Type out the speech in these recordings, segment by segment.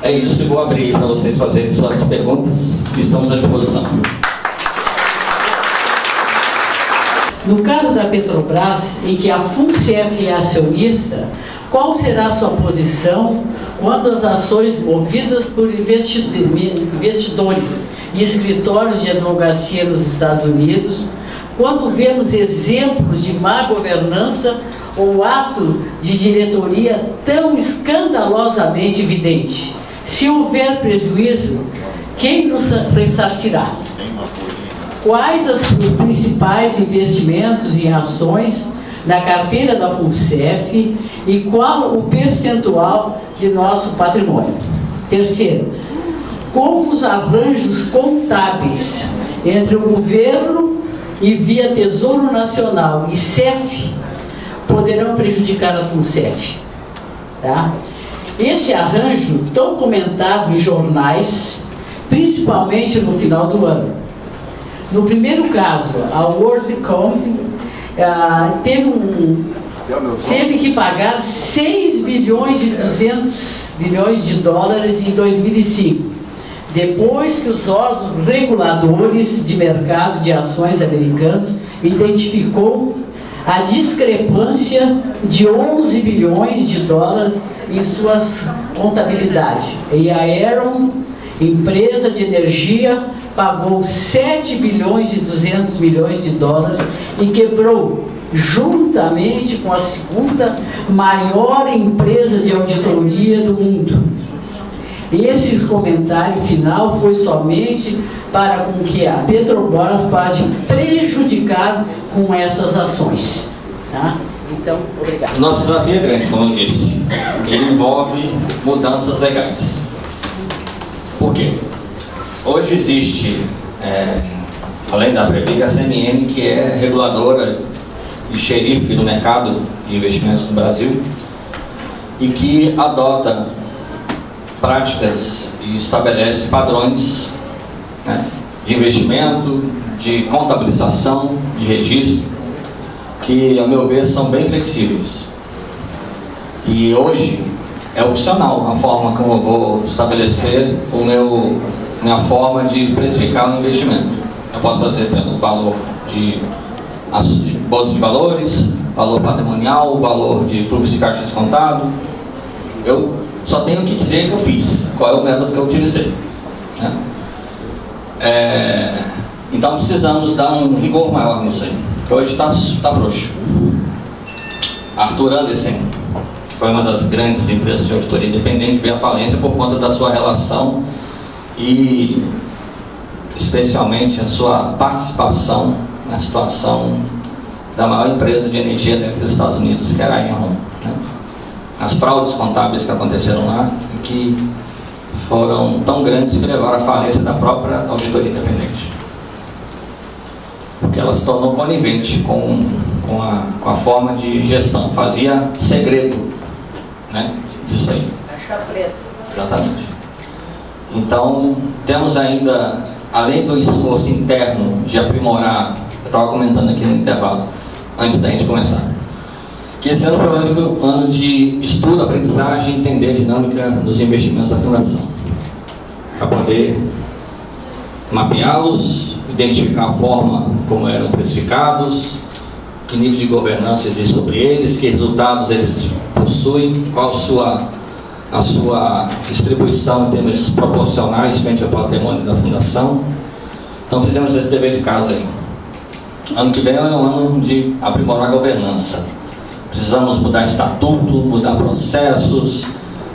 É isso, eu vou abrir para vocês fazerem suas perguntas, estamos à disposição. No caso da Petrobras, em que a FUNCEF é acionista, qual será a sua posição quando as ações movidas por investidores e escritórios de advocacia nos Estados Unidos, quando vemos exemplos de má governança ou ato de diretoria tão escandalosamente evidente? Se houver prejuízo, quem nos ressarcirá? Quais os principais investimentos em ações na carteira da FUNCEF e qual o percentual de nosso patrimônio? Terceiro, como os arranjos contábeis entre o governo e via Tesouro Nacional e CEF poderão prejudicar a FUNCEF? Tá? Esse arranjo, tão comentado em jornais, principalmente no final do ano. No primeiro caso, a WorldCom teve que pagar 6 bilhões e 200 bilhões de dólares em 2005, depois que os órgãos reguladores de mercado de ações americanos identificou a discrepância de 11 bilhões de dólares em suas contabilidades. E a Aeron, empresa de energia, pagou 7 bilhões e 200 milhões de dólares e quebrou, juntamente com a segunda maior empresa de auditoria do mundo. Esse comentário final foi somente para com que a Petrobras pode prejudicar com essas ações. Tá? Então, obrigado. Nosso desafio é grande, como eu disse. Ele envolve mudanças legais. Por quê? Hoje existe, além da Previga, a CMN, que é reguladora e xerife do mercado de investimentos no Brasil e que adota práticas e estabelece padrões, né, de investimento, de contabilização, de registro, que, a meu ver, são bem flexíveis. E hoje é opcional a forma como eu vou estabelecer minha forma de precificar o investimento. Eu posso fazer pelo valor de bolsa de valores, valor patrimonial, valor de fluxo de caixa descontado. Eu só tenho que dizer que eu fiz, qual é o método que eu utilizei, né? Então precisamos dar um rigor maior nisso aí, porque hoje está frouxo. Arthur Andersen, que foi uma das grandes empresas de auditoria independente, veio à falência por conta da sua relação e especialmente a sua participação na situação da maior empresa de energia dentro dos Estados Unidos, que era a Enron, né? As fraudes contábeis que aconteceram lá e que foram tão grandes que levaram à falência da própria auditoria independente, porque ela se tornou conivente com a forma de gestão, fazia segredo, né, disso aí. Caixa preta. Exatamente. Então, temos ainda, além do esforço interno de aprimorar, eu estava comentando aqui no intervalo, antes da gente começar, que esse ano foi um ano de estudo, aprendizagem e entender a dinâmica dos investimentos da Fundação, para poder mapeá-los, identificar a forma como eram precificados, que nível de governança existe sobre eles, que resultados eles possuem, qual a sua distribuição em termos proporcionais frente ao patrimônio da Fundação. Então fizemos esse dever de casa aí. Ano que vem é um ano de aprimorar a governança. Precisamos mudar estatuto, mudar processos,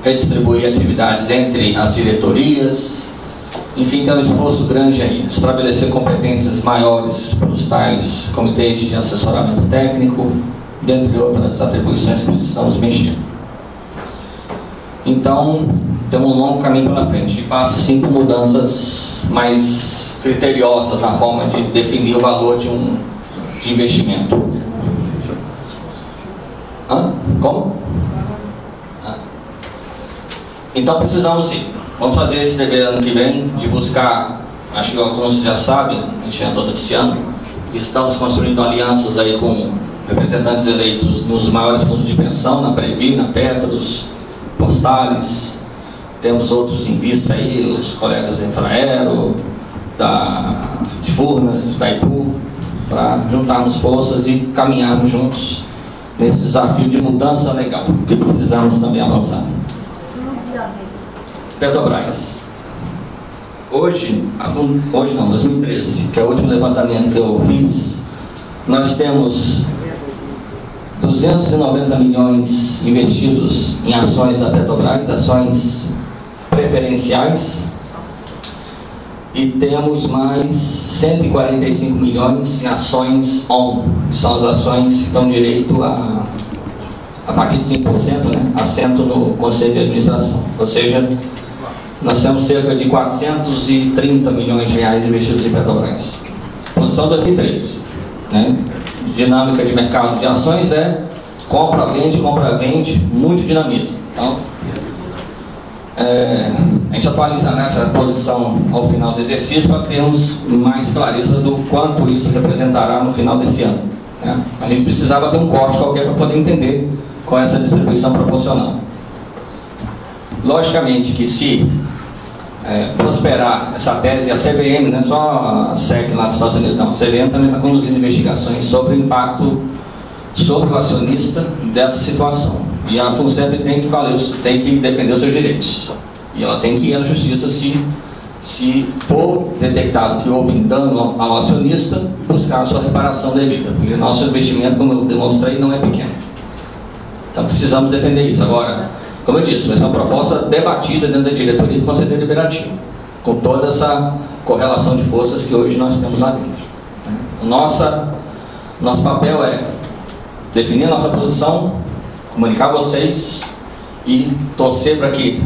redistribuir atividades entre as diretorias. Enfim, tem um esforço grande aí. Estabelecer competências maiores para os tais comitês de assessoramento técnico, dentre outras atribuições que precisamos mexer. Então, temos um longo caminho pela frente e passa sim por mudanças mais criteriosas na forma de definir o valor de investimento. Como? Então precisamos ir. Vamos fazer esse dever ano que vem de buscar, acho que alguns já sabem, a gente já está noticiando, estamos construindo alianças aí com representantes eleitos nos maiores fundos de pensão, na Previ, na Petros, Postales, temos outros em vista aí, os colegas da Infraero, de Furnas, da Itaipu, para juntarmos forças e caminharmos juntos nesse desafio de mudança legal, que precisamos também avançar. Petrobras. Hoje não, 2013, que é o último levantamento que eu fiz, nós temos 290 milhões investidos em ações da Petrobras, ações preferenciais, e temos mais 145 milhões em ações ON, que são as ações que dão direito a partir de 5%, né, assento no Conselho de Administração. Ou seja, nós temos cerca de 430 milhões de reais investidos em Petrobras. Posição 2013. Né? Dinâmica de mercado de ações é compra, vende, muito dinamismo. Então, a gente atualizará essa posição ao final do exercício para termos mais clareza do quanto isso representará no final desse ano. Né? A gente precisava ter um corte qualquer para poder entender qual é essa distribuição proporcional. Logicamente que se prosperar essa tese, a CVM, não é só a SEC lá dos Estados Unidos, não, a CVM também está conduzindo investigações sobre o impacto sobre o acionista dessa situação. E a FUNSEB tem que defender os seus direitos. E ela tem que ir à justiça se for detectado que houve dano ao acionista, buscar a sua reparação devida. Porque o nosso investimento, como eu demonstrei, não é pequeno. Então precisamos defender isso. Agora, como eu disse, vai ser uma proposta debatida dentro da diretoria do Conselho Deliberativo, com toda essa correlação de forças que hoje nós temos lá dentro. Nosso papel é definir a nossa posição, comunicar a vocês e torcer para que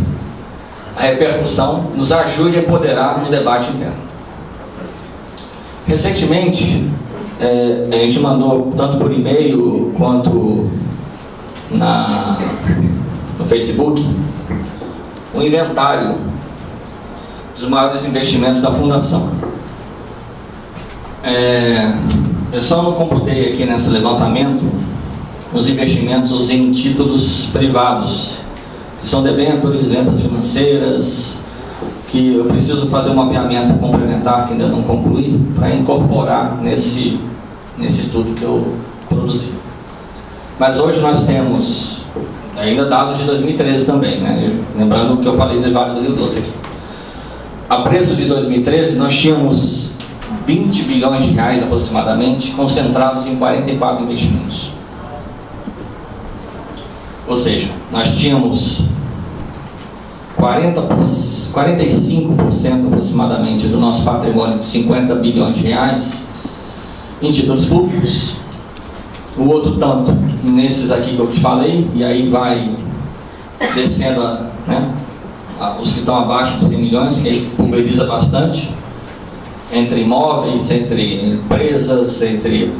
a repercussão nos ajude a empoderar no debate interno. Recentemente, a gente mandou, tanto por e-mail quanto no Facebook, um inventário dos maiores investimentos da Fundação. Eu só não computei aqui nesse levantamento os investimentos em títulos privados, que são debêntures, vendas financeiras, que eu preciso fazer um mapeamento complementar que ainda não concluí, para incorporar nesse estudo que eu produzi. Mas hoje nós temos ainda dados de 2013 também, né? Lembrando o que eu falei do Vale do Rio Doce aqui. A preços de 2013 nós tínhamos 20 bilhões de reais aproximadamente concentrados em 44 investimentos. Ou seja, nós tínhamos 45% aproximadamente do nosso patrimônio de 50 bilhões de reais em títulos públicos. O outro tanto nesses aqui que eu te falei, e aí vai descendo os que estão abaixo de 100 milhões, que aí pulveriza bastante, entre imóveis, entre empresas, entre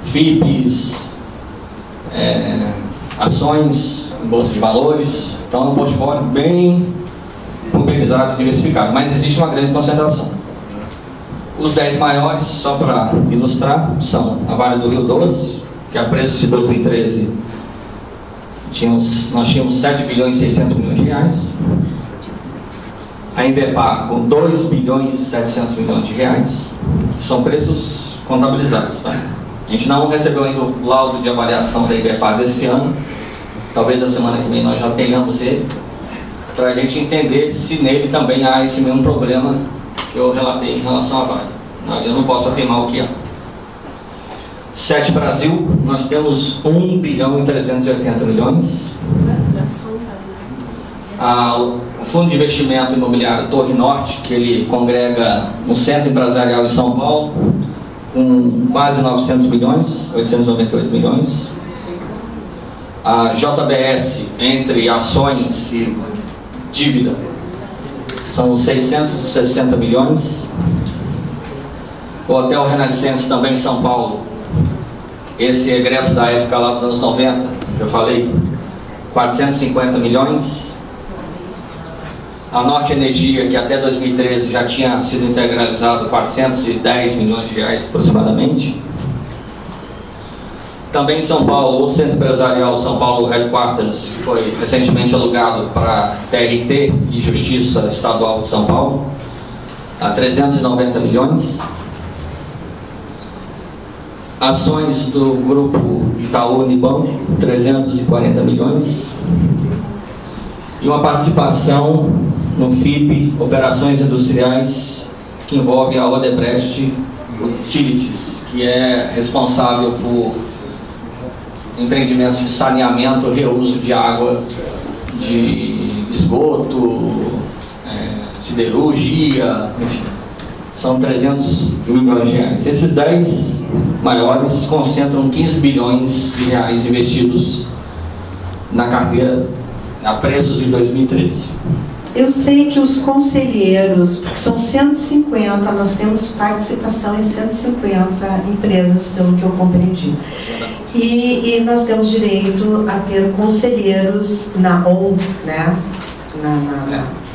FIPs, ações, bolsa de valores. Então é um portfólio bem pulverizado e diversificado, mas existe uma grande concentração. Os 10 maiores, só para ilustrar, são a Vale do Rio Doce, que a preço de 2013 nós tínhamos 7 bilhões e 600 milhões de reais. A Invepar com 2 bilhões e 700 milhões de reais, que são preços contabilizados. Tá? A gente não recebeu ainda o laudo de avaliação da Invepar desse ano. Talvez a semana que vem nós já tenhamos ele, para a gente entender se nele também há esse mesmo problema que eu relatei em relação à Vale. Eu não posso afirmar o que há. 7 Brasil, nós temos 1 bilhão e 380 milhões. O Fundo de Investimento Imobiliário Torre Norte, que ele congrega um centro empresarial em São Paulo, com quase 900 milhões, 898 milhões. A JBS, entre ações e dívida, são 660 milhões. O Hotel Renascença, também em São Paulo, esse egresso da época lá dos anos 90, eu falei, 450 milhões. A Norte Energia, que até 2013 já tinha sido integralizado, 410 milhões de reais aproximadamente. Também em São Paulo, o Centro Empresarial São Paulo Headquarters, que foi recentemente alugado para TRT e Justiça Estadual de São Paulo, a 390 milhões. Ações do Grupo Itaú Unibanco, 340 milhões. E uma participação no FIP, Operações Industriais, que envolve a Odebrecht Utilities, que é responsável por empreendimentos de saneamento, reuso de água, de esgoto, siderurgia, enfim. São 300 milhões de reais. Esses 10 maiores concentram 15 bilhões de reais investidos na carteira a preços de 2013. Eu sei que os conselheiros, porque são 150, nós temos participação em 150 empresas, pelo que eu compreendi. E nós temos direito a ter conselheiros na ON, né?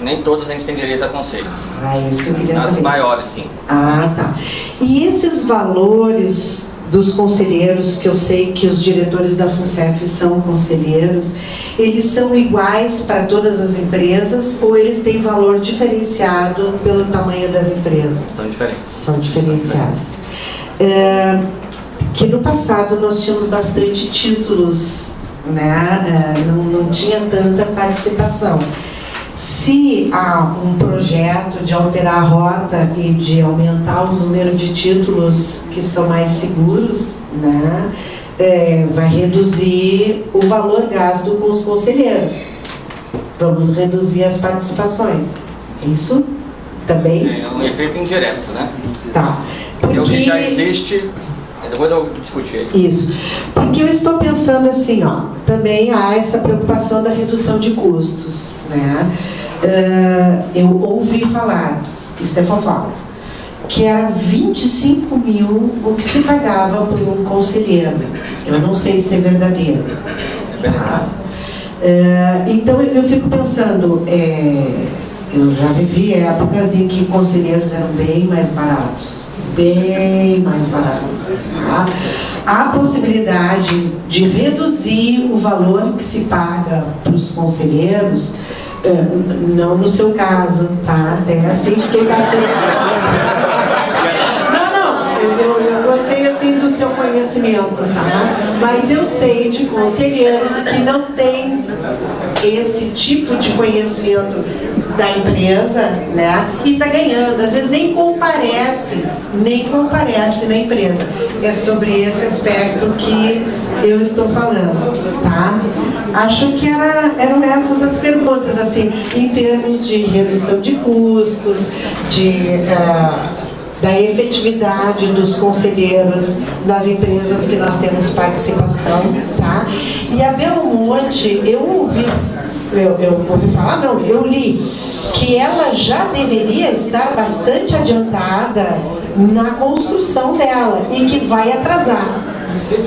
Nem todos a gente tem direito a conselhos. É isso que eu queria saber. Nas maiores, sim. Ah, tá. E esses valores dos conselheiros, que eu sei que os diretores da FUNCEF são conselheiros, eles são iguais para todas as empresas ou eles têm valor diferenciado pelo tamanho das empresas? São diferentes. São diferenciados. Que no passado nós tínhamos bastante títulos, né? Não tinha tanta participação. Se há um projeto de alterar a rota e de aumentar o número de títulos que são mais seguros, né, vai reduzir o valor gasto com os conselheiros. Vamos reduzir as participações. É isso? Também? É um efeito indireto, né? Tá. Porque o que já existe, depois eu discutir. Isso. Porque eu estou pensando assim, ó, também há essa preocupação da redução de custos, né? Eu ouvi falar, isso é fofoca, que era 25 mil o que se pagava por um conselheiro. Eu não sei se é verdadeiro. Tá? Então eu fico pensando, eu já vivi épocas em que conselheiros eram bem mais baratos. Bem mais baratos. Tá? Há possibilidade de reduzir o valor que se paga para os conselheiros, não no seu caso, tá? Até assim fiquei bastante... Eu gostei assim do seu conhecimento, tá? Mas eu sei de conselheiros que não têm esse tipo de conhecimento da empresa, né? E tá ganhando, às vezes nem comparece na empresa. É sobre esse aspecto que eu estou falando, tá? Acho que eram essas as perguntas, assim, em termos de redução de custos, da efetividade dos conselheiros nas empresas que nós temos participação, tá? E a Belmonte, eu ouvi falar, não, eu li que ela já deveria estar bastante adiantada na construção dela e que vai atrasar.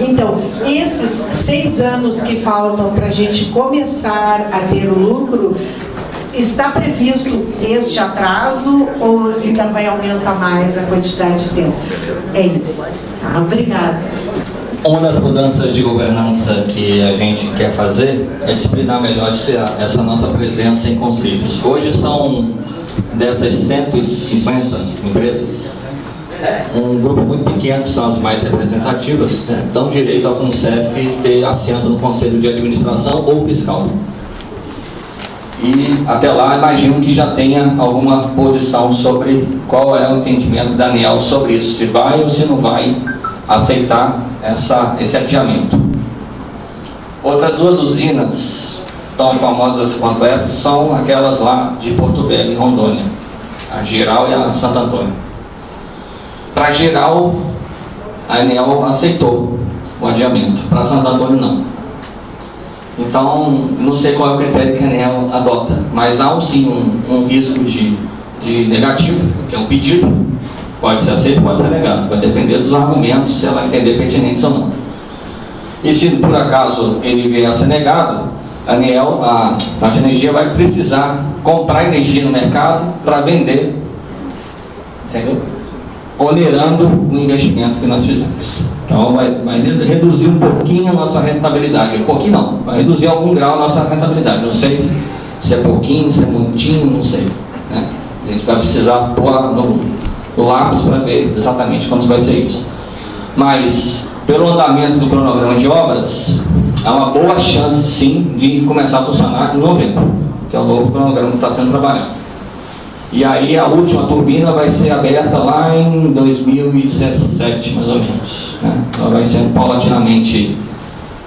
Então, esses 6 anos que faltam para a gente começar a ter o lucro, está previsto este atraso ou ainda vai aumentar mais a quantidade de tempo? É isso. Obrigada. Uma das mudanças de governança que a gente quer fazer é disciplinar melhor essa nossa presença em conselhos. Hoje são dessas 150 empresas, um grupo muito pequeno, que são as mais representativas, dão direito ao FUNCEF ter assento no Conselho de Administração ou Fiscal. E até lá imagino que já tenha alguma posição sobre qual é o entendimento da ANEEL sobre isso, se vai ou se não vai aceitar esse adiamento. Outras 2 usinas tão famosas quanto essas são aquelas lá de Porto Velho, em Rondônia, a Geral e a Santo Antônio. Para a Geral, a ANEEL aceitou o adiamento, para Santo Antônio não. Então, não sei qual é o critério que a ANEEL adota, mas há sim um risco de negativo, que é um pedido, pode ser aceito, pode ser negado, vai depender dos argumentos, se ela entender pertinentes ou não. E se por acaso ele vier a ser negado, a ANEEL, a Parte de Energia, vai precisar comprar energia no mercado para vender, entendeu? Onerando o investimento que nós fizemos. Então vai reduzir um pouquinho a nossa rentabilidade. Um pouquinho não, vai reduzir algum grau a nossa rentabilidade. Não sei se é pouquinho, se é muitinho, não sei, né? A gente vai precisar pôr no lápis para ver exatamente como vai ser isso. Mas, pelo andamento do cronograma de obras, há uma boa chance, sim, de começar a funcionar em novembro, que é o novo cronograma que está sendo trabalhado. E aí a última turbina vai ser aberta lá em 2017, mais ou menos, né? Ela vai sendo paulatinamente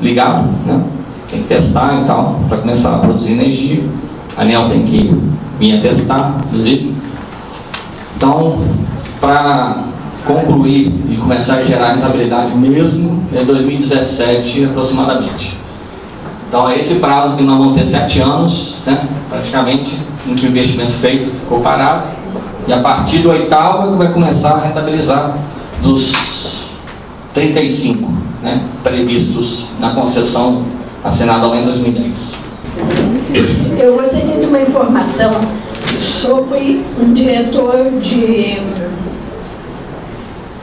ligada, né? Tem que testar e tal, para começar a produzir energia. A ANEEL tem que vir a testar, inclusive. Então, para concluir e começar a gerar rentabilidade mesmo, é 2017 aproximadamente. Então é esse prazo que nós vamos ter 7 anos, né, praticamente, em que o investimento feito ficou parado, e a partir do 8º é que vai começar a rentabilizar dos 35, né, previstos na concessão assinada lá em 2010. Eu gostaria de uma informação sobre um diretor de...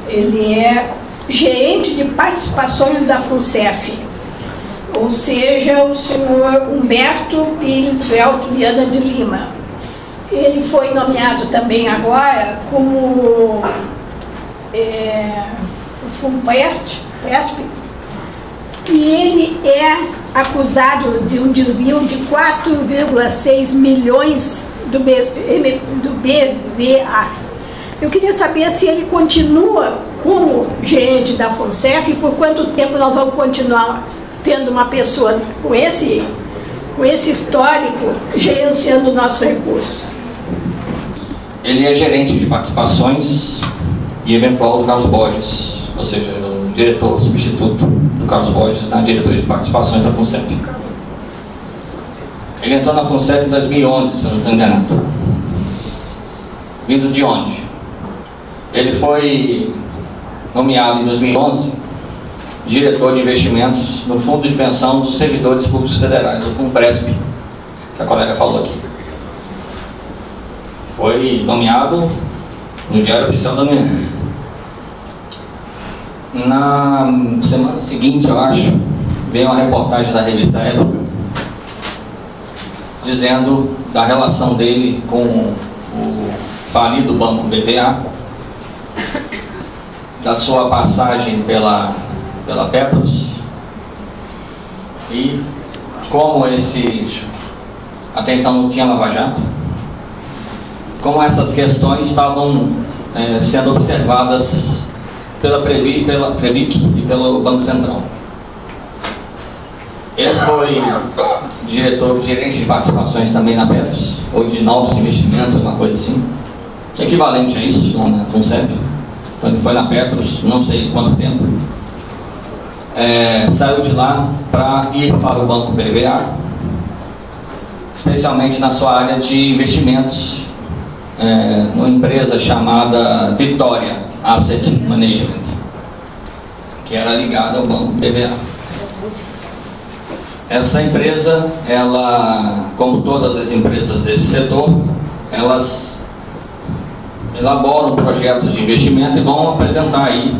Ele é gerente de participações da FUNCEF, ou seja, o senhor Humberto Pires Velto Viana de Lima. Ele foi nomeado também agora como o FUNPESP, e ele é acusado de um desvio de 4,6 milhões do BVA. Eu queria saber se ele continua como gerente da FUNCEF e por quanto tempo nós vamos continuar tendo uma pessoa com esse histórico gerenciando o nosso recurso. Ele é gerente de participações e eventual do Carlos Borges, ou seja, o diretor substituto do Carlos Borges na diretoria de participações da FUNCEF. Ele entrou na FUNCEF em 2011, se eu não estou enganado. Vindo de onde? Ele foi nomeado em 2011 diretor de investimentos no Fundo de Pensão dos Servidores Públicos Federais, o FUNPRESP, que a colega falou aqui. Foi nomeado no Diário Oficial da União. Na semana seguinte, eu acho, veio uma reportagem da revista Época dizendo da relação dele com o falido Banco BVA, da sua passagem pela Petros, e como até então não tinha Lava Jato, como essas questões estavam sendo observadas pela Previc e pelo Banco Central. Ele foi gerente de participações também na Petros, ou de novos investimentos, alguma coisa assim, equivalente a isso, lá na FUNCEF. Então ele foi na Petros, não sei quanto tempo. Saiu de lá para ir para o Banco BVA, especialmente na sua área de investimentos, numa empresa chamada Vitória Asset Management, que era ligada ao Banco BVA. Essa empresa, ela, como todas as empresas desse setor, elas elaboram projetos de investimento e vão apresentar aí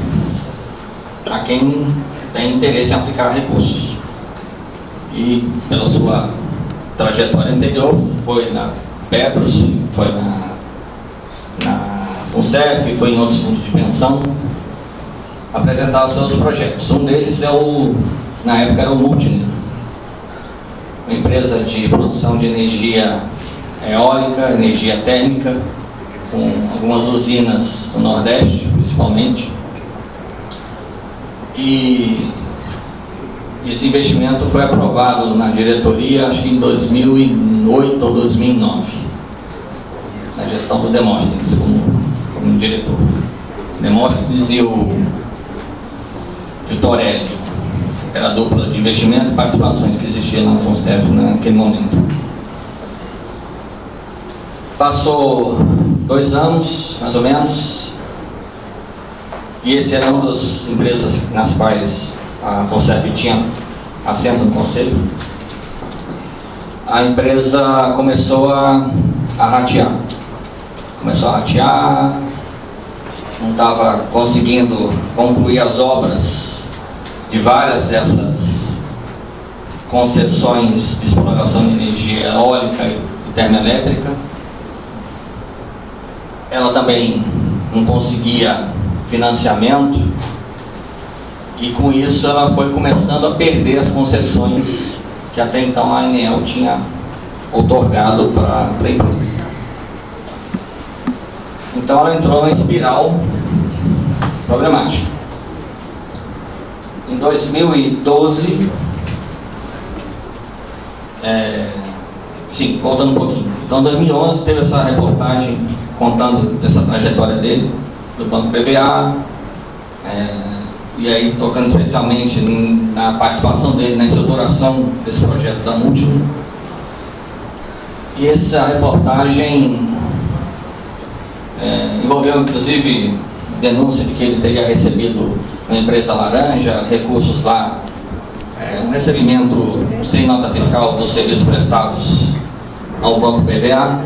a quem tem interesse em aplicar recursos. E pela sua trajetória anterior, foi na Petros, foi na FUNCEF, foi em outros fundos de pensão, apresentar os seus projetos. Um deles na época era o Multiner, uma empresa de produção de energia eólica, energia térmica, com algumas usinas no Nordeste, principalmente. E esse investimento foi aprovado na diretoria, acho que em 2008 ou 2009, na gestão do Demóstenes como diretor. Demóstenes e o Torelli, que era a dupla de investimento e participações que existia na FUNCEF naquele momento. Passou 2 anos, mais ou menos, e esse era uma das empresas nas quais a FUNCEF tinha assento no conselho. A empresa começou a ratear. Começou a ratear, não estava conseguindo concluir as obras de várias dessas concessões de exploração de energia eólica e termoelétrica. Ela também não conseguia financiamento e com isso ela foi começando a perder as concessões que até então a ANEEL tinha outorgado para a empresa. Então ela entrou numa espiral problemática. Em 2012, voltando um pouquinho. Então, em 2011 teve essa reportagem contando dessa trajetória dele, do Banco BVA, e aí tocando especialmente na participação dele na estruturação desse projeto da Múltiplo. E essa reportagem envolveu inclusive denúncia de que ele teria recebido uma empresa laranja, recursos lá, recebimento sem nota fiscal dos serviços prestados ao Banco BVA,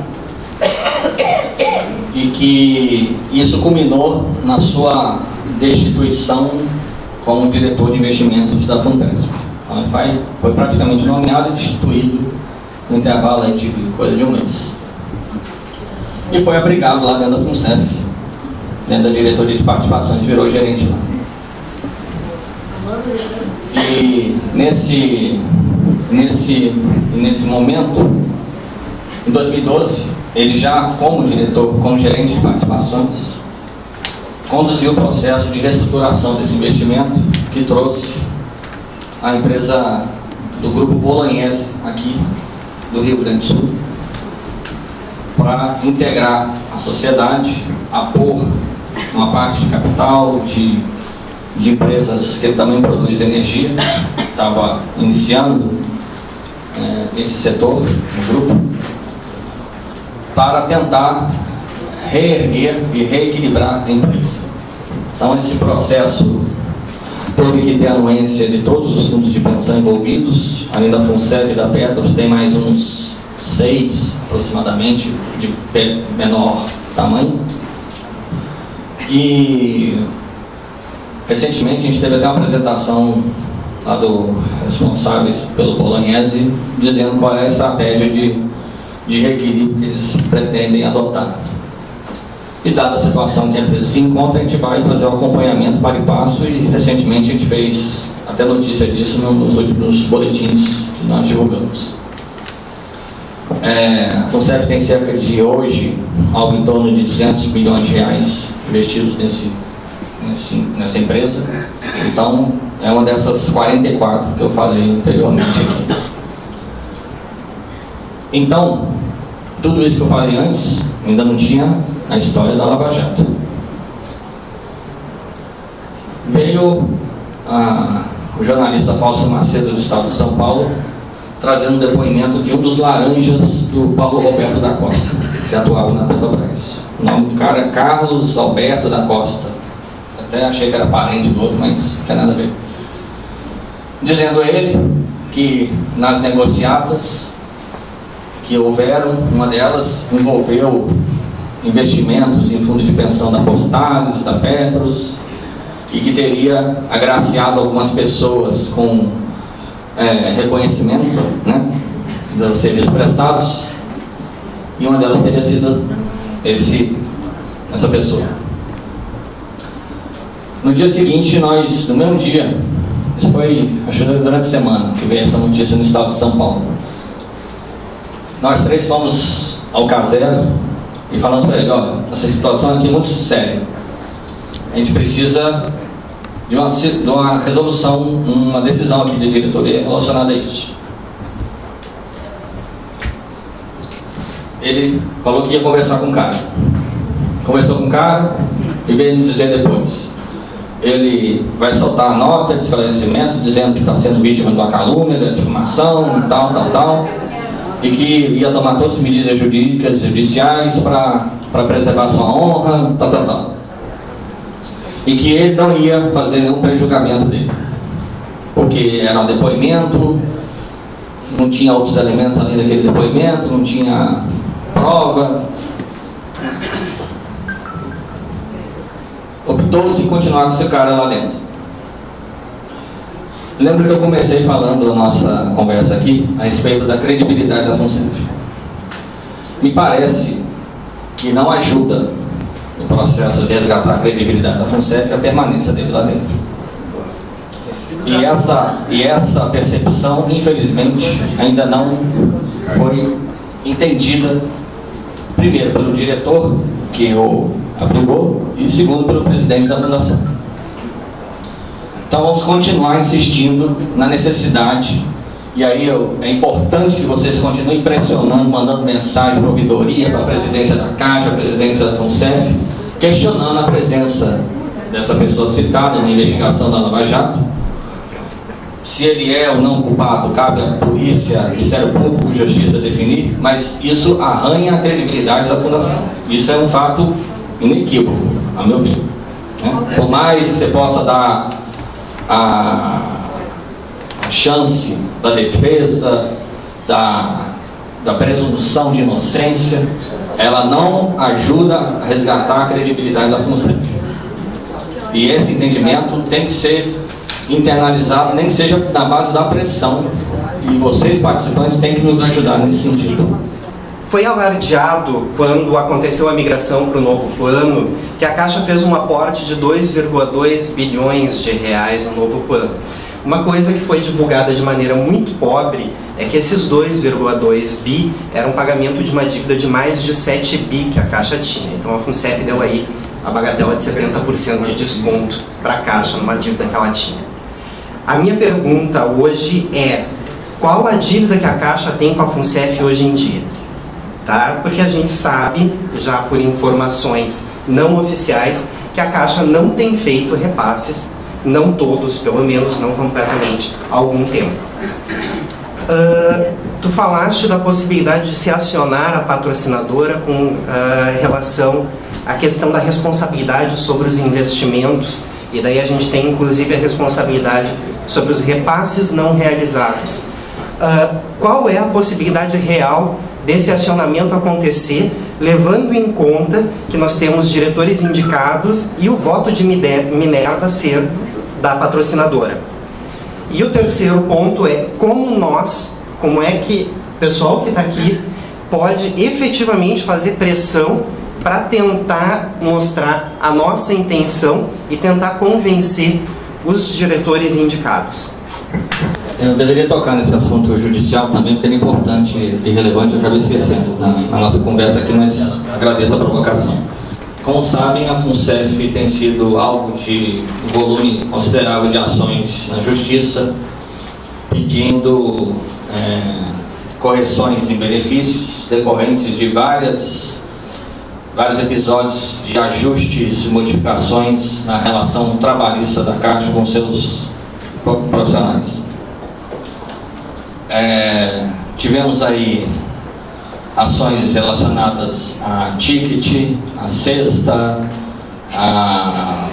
e que isso culminou na sua destituição como diretor de investimentos da Funpresp. Então ele foi praticamente nomeado e destituído no intervalo de coisa de um mês. E foi abrigado lá dentro da FUNCEF, dentro da diretoria de participações, virou gerente lá. E nesse momento, em 2012, ele já como diretor, como gerente de participações, conduziu o processo de reestruturação desse investimento que trouxe a empresa do Grupo Bolognese aqui do Rio Grande do Sul para integrar a sociedade, apor uma parte de capital, de empresas que ele também produz energia, estava iniciando esse setor no grupo, para tentar reerguer e reequilibrar a empresa. Então esse processo teve que ter a anuência de todos os fundos de pensão envolvidos, além da FUNCEF e da Petros, tem mais uns 6 aproximadamente de menor tamanho. E recentemente a gente teve até uma apresentação lá do responsáveis pelo Bolognese, dizendo qual é a estratégia de reequilíbrio que eles pretendem adotar. E dada a situação que a empresa se encontra, a gente vai fazer o acompanhamento para e passo, e recentemente a gente fez até notícia disso nos últimos boletins que nós divulgamos. A FUNCEF tem cerca de, hoje, algo em torno de 200 bilhões de reais investidos nessa empresa. Então, é uma dessas 44 que eu falei anteriormente aqui. Então, tudo isso que eu falei antes, ainda não tinha a história da Lava Jato. Veio o jornalista Fausto Macedo do Estado de São Paulo, trazendo um depoimento de um dos laranjas do Paulo Roberto da Costa, que atuava na Petrobras. O nome do cara é Carlos Alberto da Costa. Até achei que era parente do outro, mas não tem nada a ver. Dizendo ele que nas negociatas que houveram, uma delas envolveu investimentos em fundo de pensão da Postales, da Petros, e que teria agraciado algumas pessoas com reconhecimento, né, dos serviços prestados, e uma delas teria sido essa pessoa. No dia seguinte, no mesmo dia, isso foi, acho que durante a semana que veio essa notícia no estado de São Paulo, nós 3 fomos ao Caser e falamos para ele: olha, essa situação aqui é muito séria, a gente precisa de uma resolução, uma decisão aqui de diretoria relacionada a isso. Ele falou que ia conversar com o cara, conversou com o cara e veio nos dizer depois: ele vai soltar a nota de esclarecimento dizendo que está sendo vítima de uma calúnia, da difamação, tal, e que ia tomar todas as medidas jurídicas, judiciais para preservar sua honra, tal. E que ele não ia fazer nenhum prejulgamento dele, porque era um depoimento, não tinha outros elementos além daquele depoimento, não tinha prova. optou-se em continuar com esse cara lá dentro. Lembro que eu comecei falando a nossa conversa aqui a respeito da credibilidade da FUNCEF. Me parece que não ajuda no processo de resgatar a credibilidade da FUNCEF a permanência dele lá dentro. E essa percepção, infelizmente, ainda não foi entendida, primeiro pelo diretor, que o abrigou, e segundo pelo presidente da fundação. Então vamos continuar insistindo na necessidade, e aí é importante que vocês continuem pressionando, mandando mensagem para a ouvidoria, para a presidência da Caixa, a presidência da FUNCEF, questionando a presença dessa pessoa citada na investigação da Lava Jato. Se ele é ou não culpado, cabe à polícia, Ministério Público, Justiça definir, mas isso arranha a credibilidade da fundação. Isso é um fato inequívoco, a meu ver. Por mais que você possa dar a chance da defesa, da presunção de inocência, ela não ajuda a resgatar a credibilidade da FUNCEF. E esse entendimento tem que ser internalizado, nem que seja na base da pressão, e vocês, participantes, têm que nos ajudar nesse sentido. Foi alardeado, quando aconteceu a migração para o novo plano, que a Caixa fez um aporte de 2,2 bilhões de reais no novo plano. Uma coisa que foi divulgada de maneira muito pobre é que esses 2,2 bi era um pagamento de uma dívida de mais de 7 bi que a Caixa tinha. Então a FUNCEF deu aí a bagatela de 70% de desconto para a Caixa numa dívida que ela tinha. A minha pergunta hoje é: qual a dívida que a Caixa tem com a FUNCEF hoje em dia? Tá? Porque a gente sabe, já por informações não oficiais, que a Caixa não tem feito repasses, não todos, pelo menos não completamente, há algum tempo. Tu falaste da possibilidade de se acionar a patrocinadora com relação à questão da responsabilidade sobre os investimentos, e daí a gente tem inclusive a responsabilidade sobre os repasses não realizados. Qual é a possibilidade real desse acionamento acontecer, levando em conta que nós temos diretores indicados e o voto de Minerva ser da patrocinadora? E o terceiro ponto é como é que o pessoal que está aqui pode efetivamente fazer pressão para tentar mostrar a nossa intenção e tentar convencer os diretores indicados. Eu deveria tocar nesse assunto judicial também, porque ele é importante e relevante, eu acabei esquecendo na nossa conversa aqui, mas agradeço a provocação. Como sabem, a FUNCEF tem sido alvo de um volume considerável de ações na Justiça, pedindo correções em benefícios decorrentes de vários episódios de ajustes e modificações na relação trabalhista da Caixa com seus profissionais. Tivemos aí ações relacionadas a ticket, a cesta, a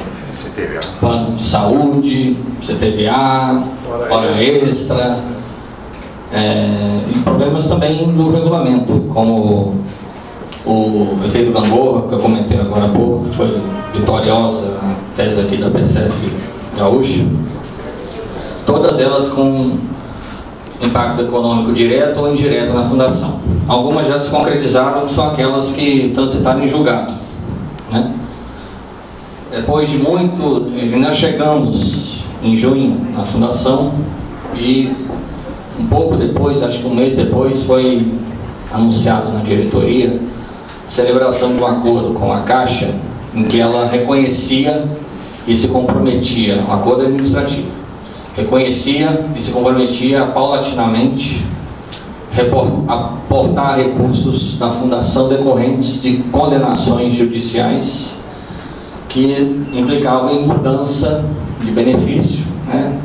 plano de saúde, CTVA, hora extra, e problemas também do regulamento, como o efeito gangorra, que eu comentei agora há pouco, que foi vitoriosa a tese aqui da PCF Gaúcho, todas elas com impacto econômico direto ou indireto na fundação. Algumas já se concretizaram, são aquelas que transitaram em julgado, né? Depois de muito, nós chegamos em junho na fundação e um pouco depois, acho que um mês depois, foi anunciado na diretoria a celebração de um acordo com a Caixa em que ela reconhecia e se comprometia, um acordo administrativo, reconhecia e se comprometia a paulatinamente aportar recursos da fundação decorrentes de condenações judiciais que implicavam em mudança de benefício, né,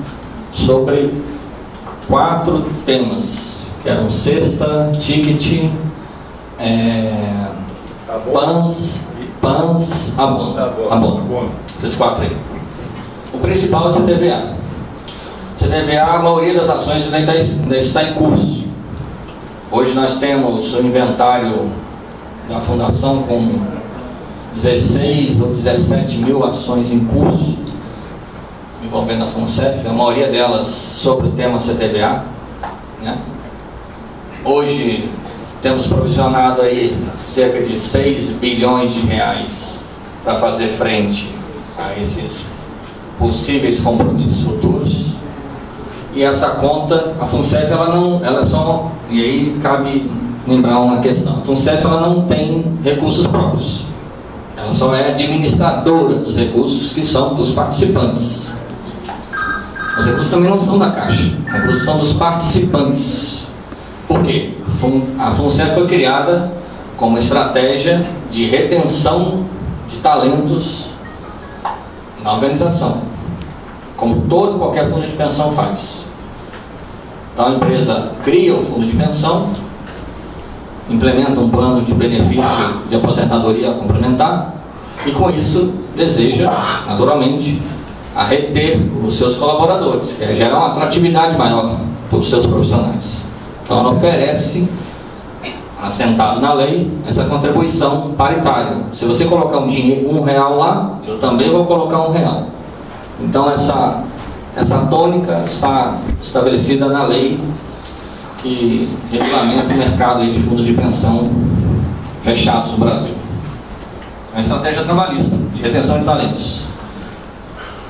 sobre 4 temas, que eram cesta, ticket, PANS, abono. Esses 4 aí. O principal é o CTVA. CTVA, a maioria das ações ainda está em curso. Hoje nós temos o inventário da fundação com 16 ou 17 mil ações em curso envolvendo a FUNCEF, a maioria delas sobre o tema CTVA, né? Hoje temos provisionado aí cerca de 6 bilhões de reais para fazer frente a esses possíveis compromissos futuros. E essa conta, a FUNCEF, ela só, e aí cabe lembrar uma questão, a FUNCEF ela não tem recursos próprios, ela só é administradora dos recursos que são dos participantes. Os recursos também não são da Caixa, os recursos são dos participantes. Por quê? A FUNCEF foi criada como estratégia de retenção de talentos na organização, como todo e qualquer fundo de pensão faz. Então a empresa cria o fundo de pensão, implementa um plano de benefício de aposentadoria complementar e com isso deseja, naturalmente, a reter os seus colaboradores, que é gerar uma atratividade maior para os seus profissionais. Então ela oferece, assentado na lei, essa contribuição paritária. Se você colocar um real lá, eu também vou colocar R$1. Então essa tônica está estabelecida na lei que regulamenta o mercado aí de fundos de pensão fechados no Brasil. É uma estratégia trabalhista de retenção de talentos.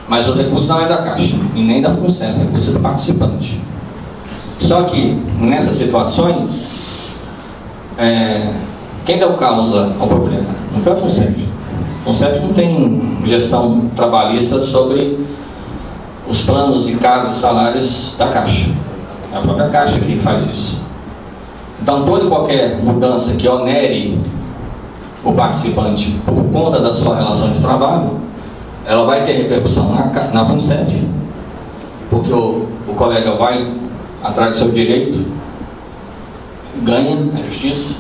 Mas o recurso não é da Caixa e nem da FUNCEF, é recurso do participante. Só que nessas situações, quem deu causa ao problema não foi a FUNCEF. A FUNCEF não tem gestão trabalhista sobre os planos e cargos e salários da Caixa. É a própria Caixa que faz isso. Então toda e qualquer mudança que onere o participante por conta da sua relação de trabalho, ela vai ter repercussão na FUNCEF, porque o colega vai atrás do seu direito, ganha na justiça,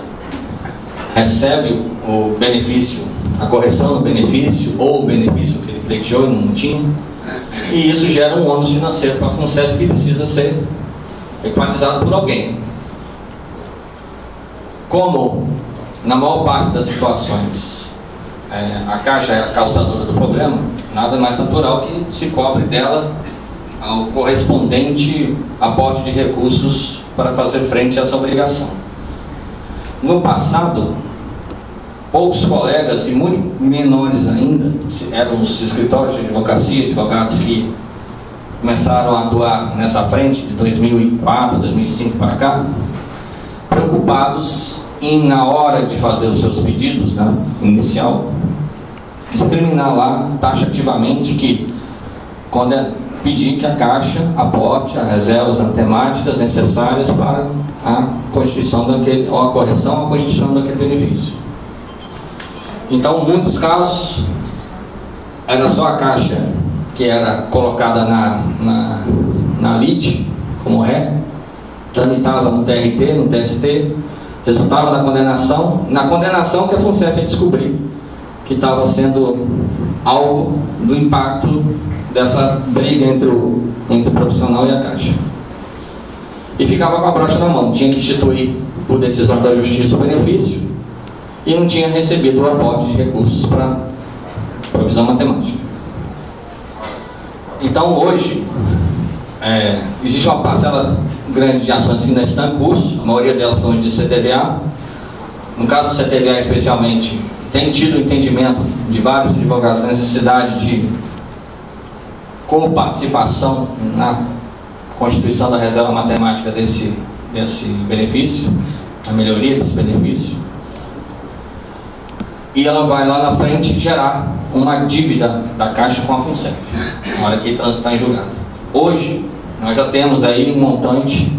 recebe o benefício, a correção do benefício ou o benefício que ele pleiteou e não tinha, e isso gera um ônus financeiro para a FUNCEF que precisa ser equalizado por alguém. Como na maior parte das situações a Caixa é a causadora do problema, nada mais natural que se cobre dela ao correspondente aporte de recursos para fazer frente a essa obrigação. No passado, poucos colegas, e muito menores ainda, eram os escritórios de advocacia, advogados que começaram a atuar nessa frente de 2004, 2005 para cá, preocupados em, na hora de fazer os seus pedidos, né, inicial, discriminar lá taxativamente que quando pedir que a Caixa aporte as reservas matemáticas necessárias para a constituição daquele, ou a correção ou a constituição daquele benefício. Então, em muitos casos, era só a Caixa que era colocada na lite, como ré, tramitava no TRT, no TST, resultava na condenação que a FUNCEF ia descobrir que estava sendo alvo do impacto dessa briga entre o profissional e a Caixa. E ficava com a brocha na mão, tinha que instituir por decisão da Justiça o benefício e não tinha recebido o aporte de recursos para provisão matemática. Então hoje existe uma parcela grande de ações que ainda estão em curso, a maioria delas estão de CTVA. No caso do CTVA especialmente, tem tido o entendimento de vários advogados da necessidade de coparticipação na constituição da reserva matemática desse benefício, a melhoria desse benefício. E ela vai lá na frente gerar uma dívida da Caixa com a FUNCEF, na hora que transitar em julgado. Hoje, nós já temos aí um montante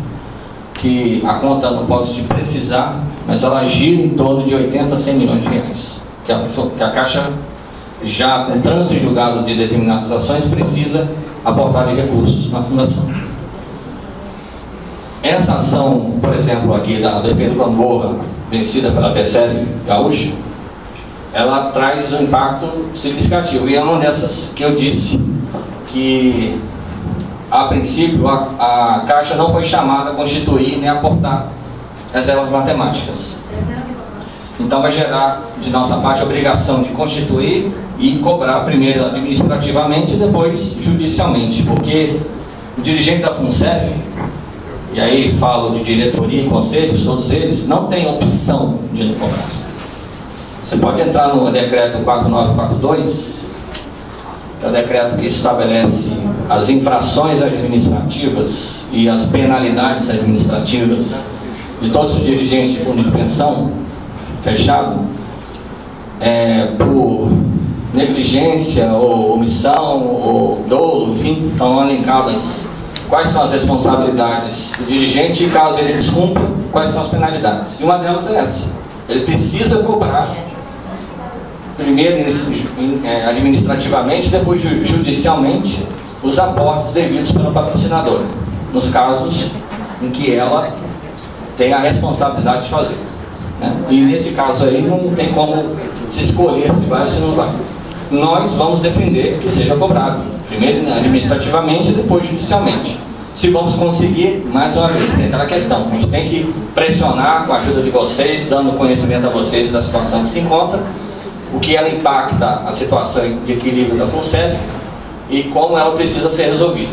que a conta não posso te precisar, mas ela gira em torno de 80 a 100 milhões de reais, que a Caixa, já com trânsito em julgado de determinadas ações, precisa aportar de recursos na fundação. Essa ação, por exemplo, aqui da defesa do Gangorra, vencida pela TCF Gaúcha, ela traz um impacto significativo, e é uma dessas que eu disse que a princípio a Caixa não foi chamada a constituir nem a aportar reservas matemáticas. Então vai gerar de nossa parte a obrigação de constituir e cobrar primeiro administrativamente e depois judicialmente, porque o dirigente da FUNCEF, e aí falo de diretoria e conselhos, todos eles, não tem opção de não cobrar. Você pode entrar no decreto 4942, que é o decreto que estabelece as infrações administrativas e as penalidades administrativas de todos os dirigentes de fundo de pensão fechado, por negligência ou omissão ou dolo, enfim, estão elencadas quais são as responsabilidades do dirigente e, caso ele descumpra, quais são as penalidades. E uma delas é essa: ele precisa cobrar primeiro administrativamente, depois judicialmente, os aportes devidos pela patrocinadora, nos casos em que ela tem a responsabilidade de fazer, né? E nesse caso aí não tem como se escolher se vai ou se não vai. Nós vamos defender que seja cobrado, primeiro administrativamente e depois judicialmente. Se vamos conseguir, mais uma vez, entra a questão. A gente tem que pressionar com a ajuda de vocês, dando conhecimento a vocês da situação que se encontra, o que ela impacta a situação de equilíbrio da FUNCEF e como ela precisa ser resolvida.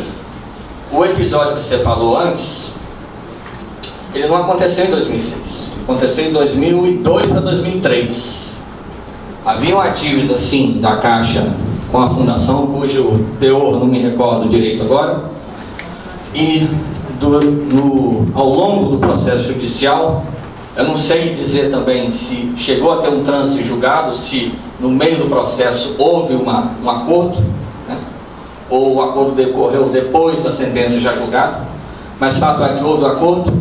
O episódio que você falou antes, ele não aconteceu em 2006, ele aconteceu em 2002 para 2003. Havia uma dívida, sim, da Caixa com a Fundação, cujo teor não me recordo direito agora, e ao longo do processo judicial, eu não sei dizer também se chegou a ter um trânsito julgado, se no meio do processo houve um acordo, né? Ou o acordo decorreu depois da sentença já julgada, mas fato é que houve um acordo.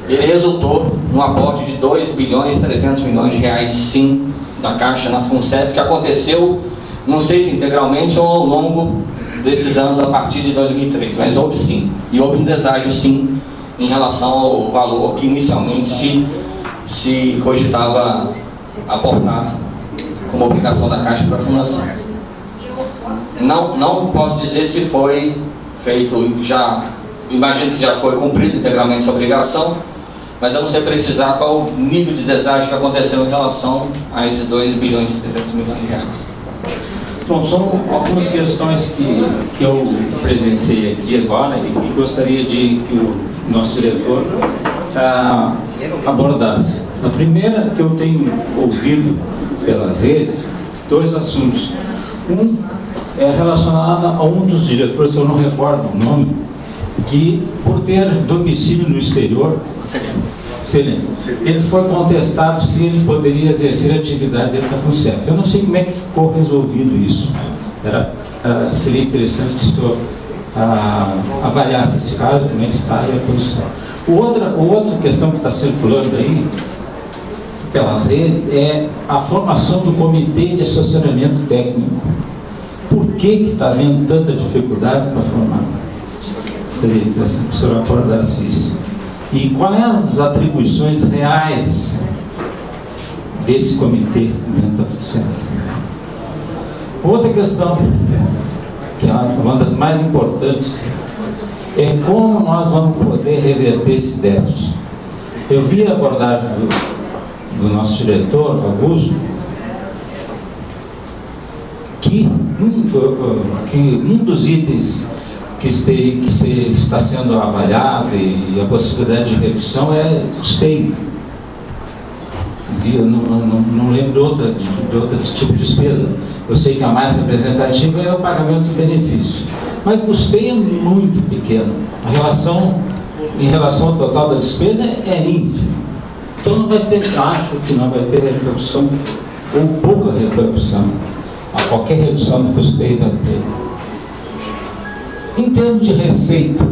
Ele resultou num aporte de 2 bilhões e 300 milhões de reais, sim, da Caixa na FUNCEF, que aconteceu, não sei se integralmente ou ao longo desses anos a partir de 2003, mas houve sim, e houve um deságio sim em relação ao valor que inicialmente se cogitava aportar como obrigação da Caixa para a Fundação. Não posso dizer se foi feito, já imagino que já foi cumprido integralmente essa obrigação, mas eu não sei precisar qual o nível de deságio que aconteceu em relação a esses 2 bilhões e 300 milhões de reais. Bom, são algumas questões que eu presenciei aqui agora e gostaria de que o nosso diretor abordasse. A primeira que eu tenho ouvido pelas redes, 2 assuntos. Um é relacionado a um dos diretores, eu não recordo o nome, que por ter domicílio no exterior, ele foi contestado se ele poderia exercer atividade dentro da FUNCEF. Eu não sei como é que ficou resolvido isso. Seria interessante que o senhor avaliasse esse caso, como é que está e a posição. Outra questão que está circulando aí pela rede é a formação do Comitê de Assessoramento Técnico. Por que está havendo tanta dificuldade para formar? Seria interessante que o senhor acordasse isso. E quais as atribuições reais desse comitê dentro da FUNCEF? Outra questão, que é uma das mais importantes, é como nós vamos poder reverter esse déficit. Eu vi a abordagem do nosso diretor, Augusto, que um dos itens que está sendo avaliado e a possibilidade de redução é custeio. Eu não lembro de outro tipo de despesa. Eu sei que a mais representativa é o pagamento de benefícios. Mas o custeio é muito pequeno. Em relação ao total da despesa é ínfimo. Então não vai ter, acho que não vai ter repercussão, ou pouca repercussão. A qualquer redução do custeio vai ter. Em termos de receita,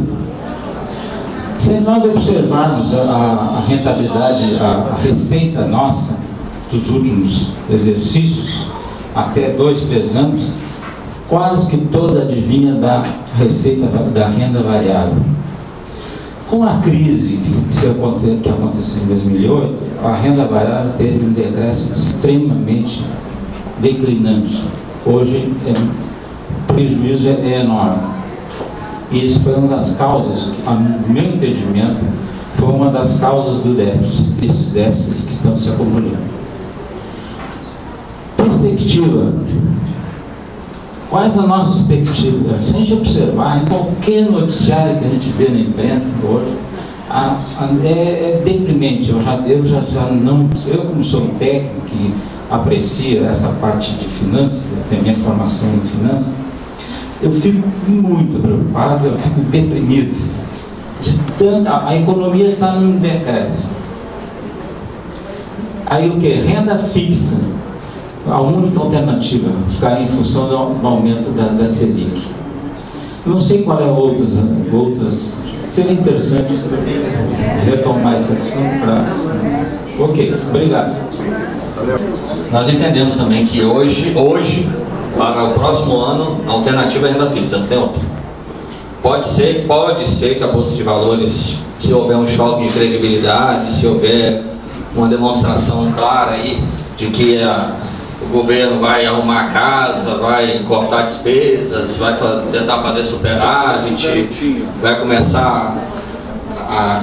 se nós observarmos a rentabilidade, a receita nossa dos últimos exercícios, até 2, 3 anos, quase que toda adivinha da receita da renda variável. Com a crise que aconteceu em 2008, a renda variável teve um decréscimo extremamente declinante. Hoje o prejuízo é enorme. E isso foi uma das causas, no meu entendimento, foi uma das causas do déficit, esses déficits que estão se acumulando. perspectiva, quais as nossas perspectivas? Se a gente observar em qualquer noticiário que a gente vê na imprensa hoje, é deprimente. Eu como sou um técnico que aprecia essa parte de finanças, eu tenho minha formação em finanças, eu fico muito preocupado, eu fico deprimido. A economia está num decréscimo. Aí o que? Renda fixa, a única alternativa, cai em função do aumento da Selic. Não sei qual é outras. Seria interessante retomar esse assunto para... Ok, obrigado. Nós entendemos também que hoje, para o próximo ano, a alternativa é renda fixa, não tem outra. Pode ser que a Bolsa de Valores, se houver um choque de credibilidade, se houver uma demonstração clara aí de que o governo vai arrumar a casa, vai cortar despesas, vai tentar fazer superávit, vai começar a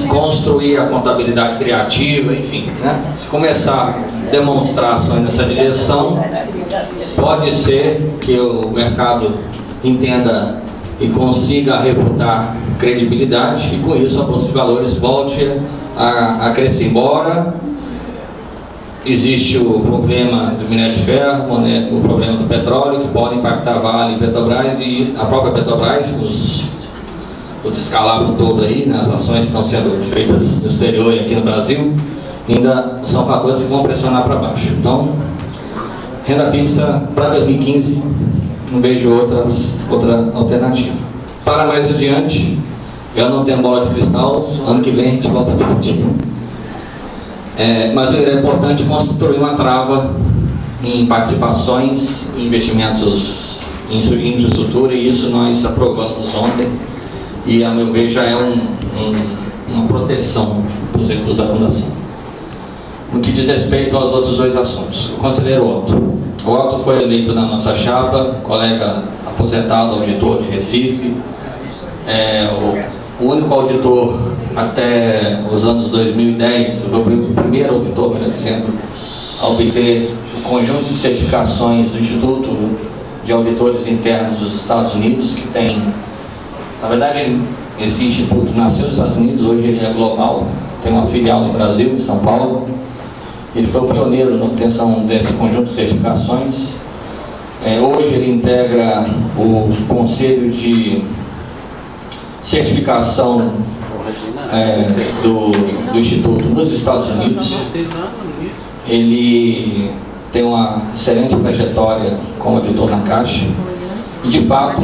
construir a contabilidade criativa, enfim, né? Se começar a demonstrar ações nessa direção, pode ser que o mercado entenda e consiga reputar credibilidade, e com isso a Bolsa de Valores volte a crescer. Embora existe o problema do minério de ferro, né, o problema do petróleo, que pode impactar a Vale e Petrobras, e a própria Petrobras, o descalabro todo aí, né, as ações que estão sendo feitas no exterior e aqui no Brasil, ainda são fatores que vão pressionar para baixo. Então, renda fixa para 2015, não vejo outra alternativa. Para mais adiante, eu não tenho bola de cristal, ano que vem a gente volta a discutir. Mas é importante construir uma trava em participações, investimentos em infraestrutura, e isso nós aprovamos ontem, e a meu ver já é uma proteção para os recursos da Fundação. No que diz respeito aos outros dois assuntos, o conselheiro Otto. O Otto foi eleito na nossa chapa, colega aposentado, auditor de Recife, o único auditor até os anos 2010, foi o primeiro auditor, melhor dizendo, a obter o conjunto de certificações do Instituto de Auditores Internos dos Estados Unidos, que tem, na verdade, esse instituto nasceu nos Estados Unidos, hoje ele é global, tem uma filial no Brasil, em São Paulo. Ele foi o pioneiro na obtenção desse conjunto de certificações. Hoje ele integra o Conselho de Certificação do Instituto nos Estados Unidos. Ele tem uma excelente trajetória como auditor na Caixa. E, de fato,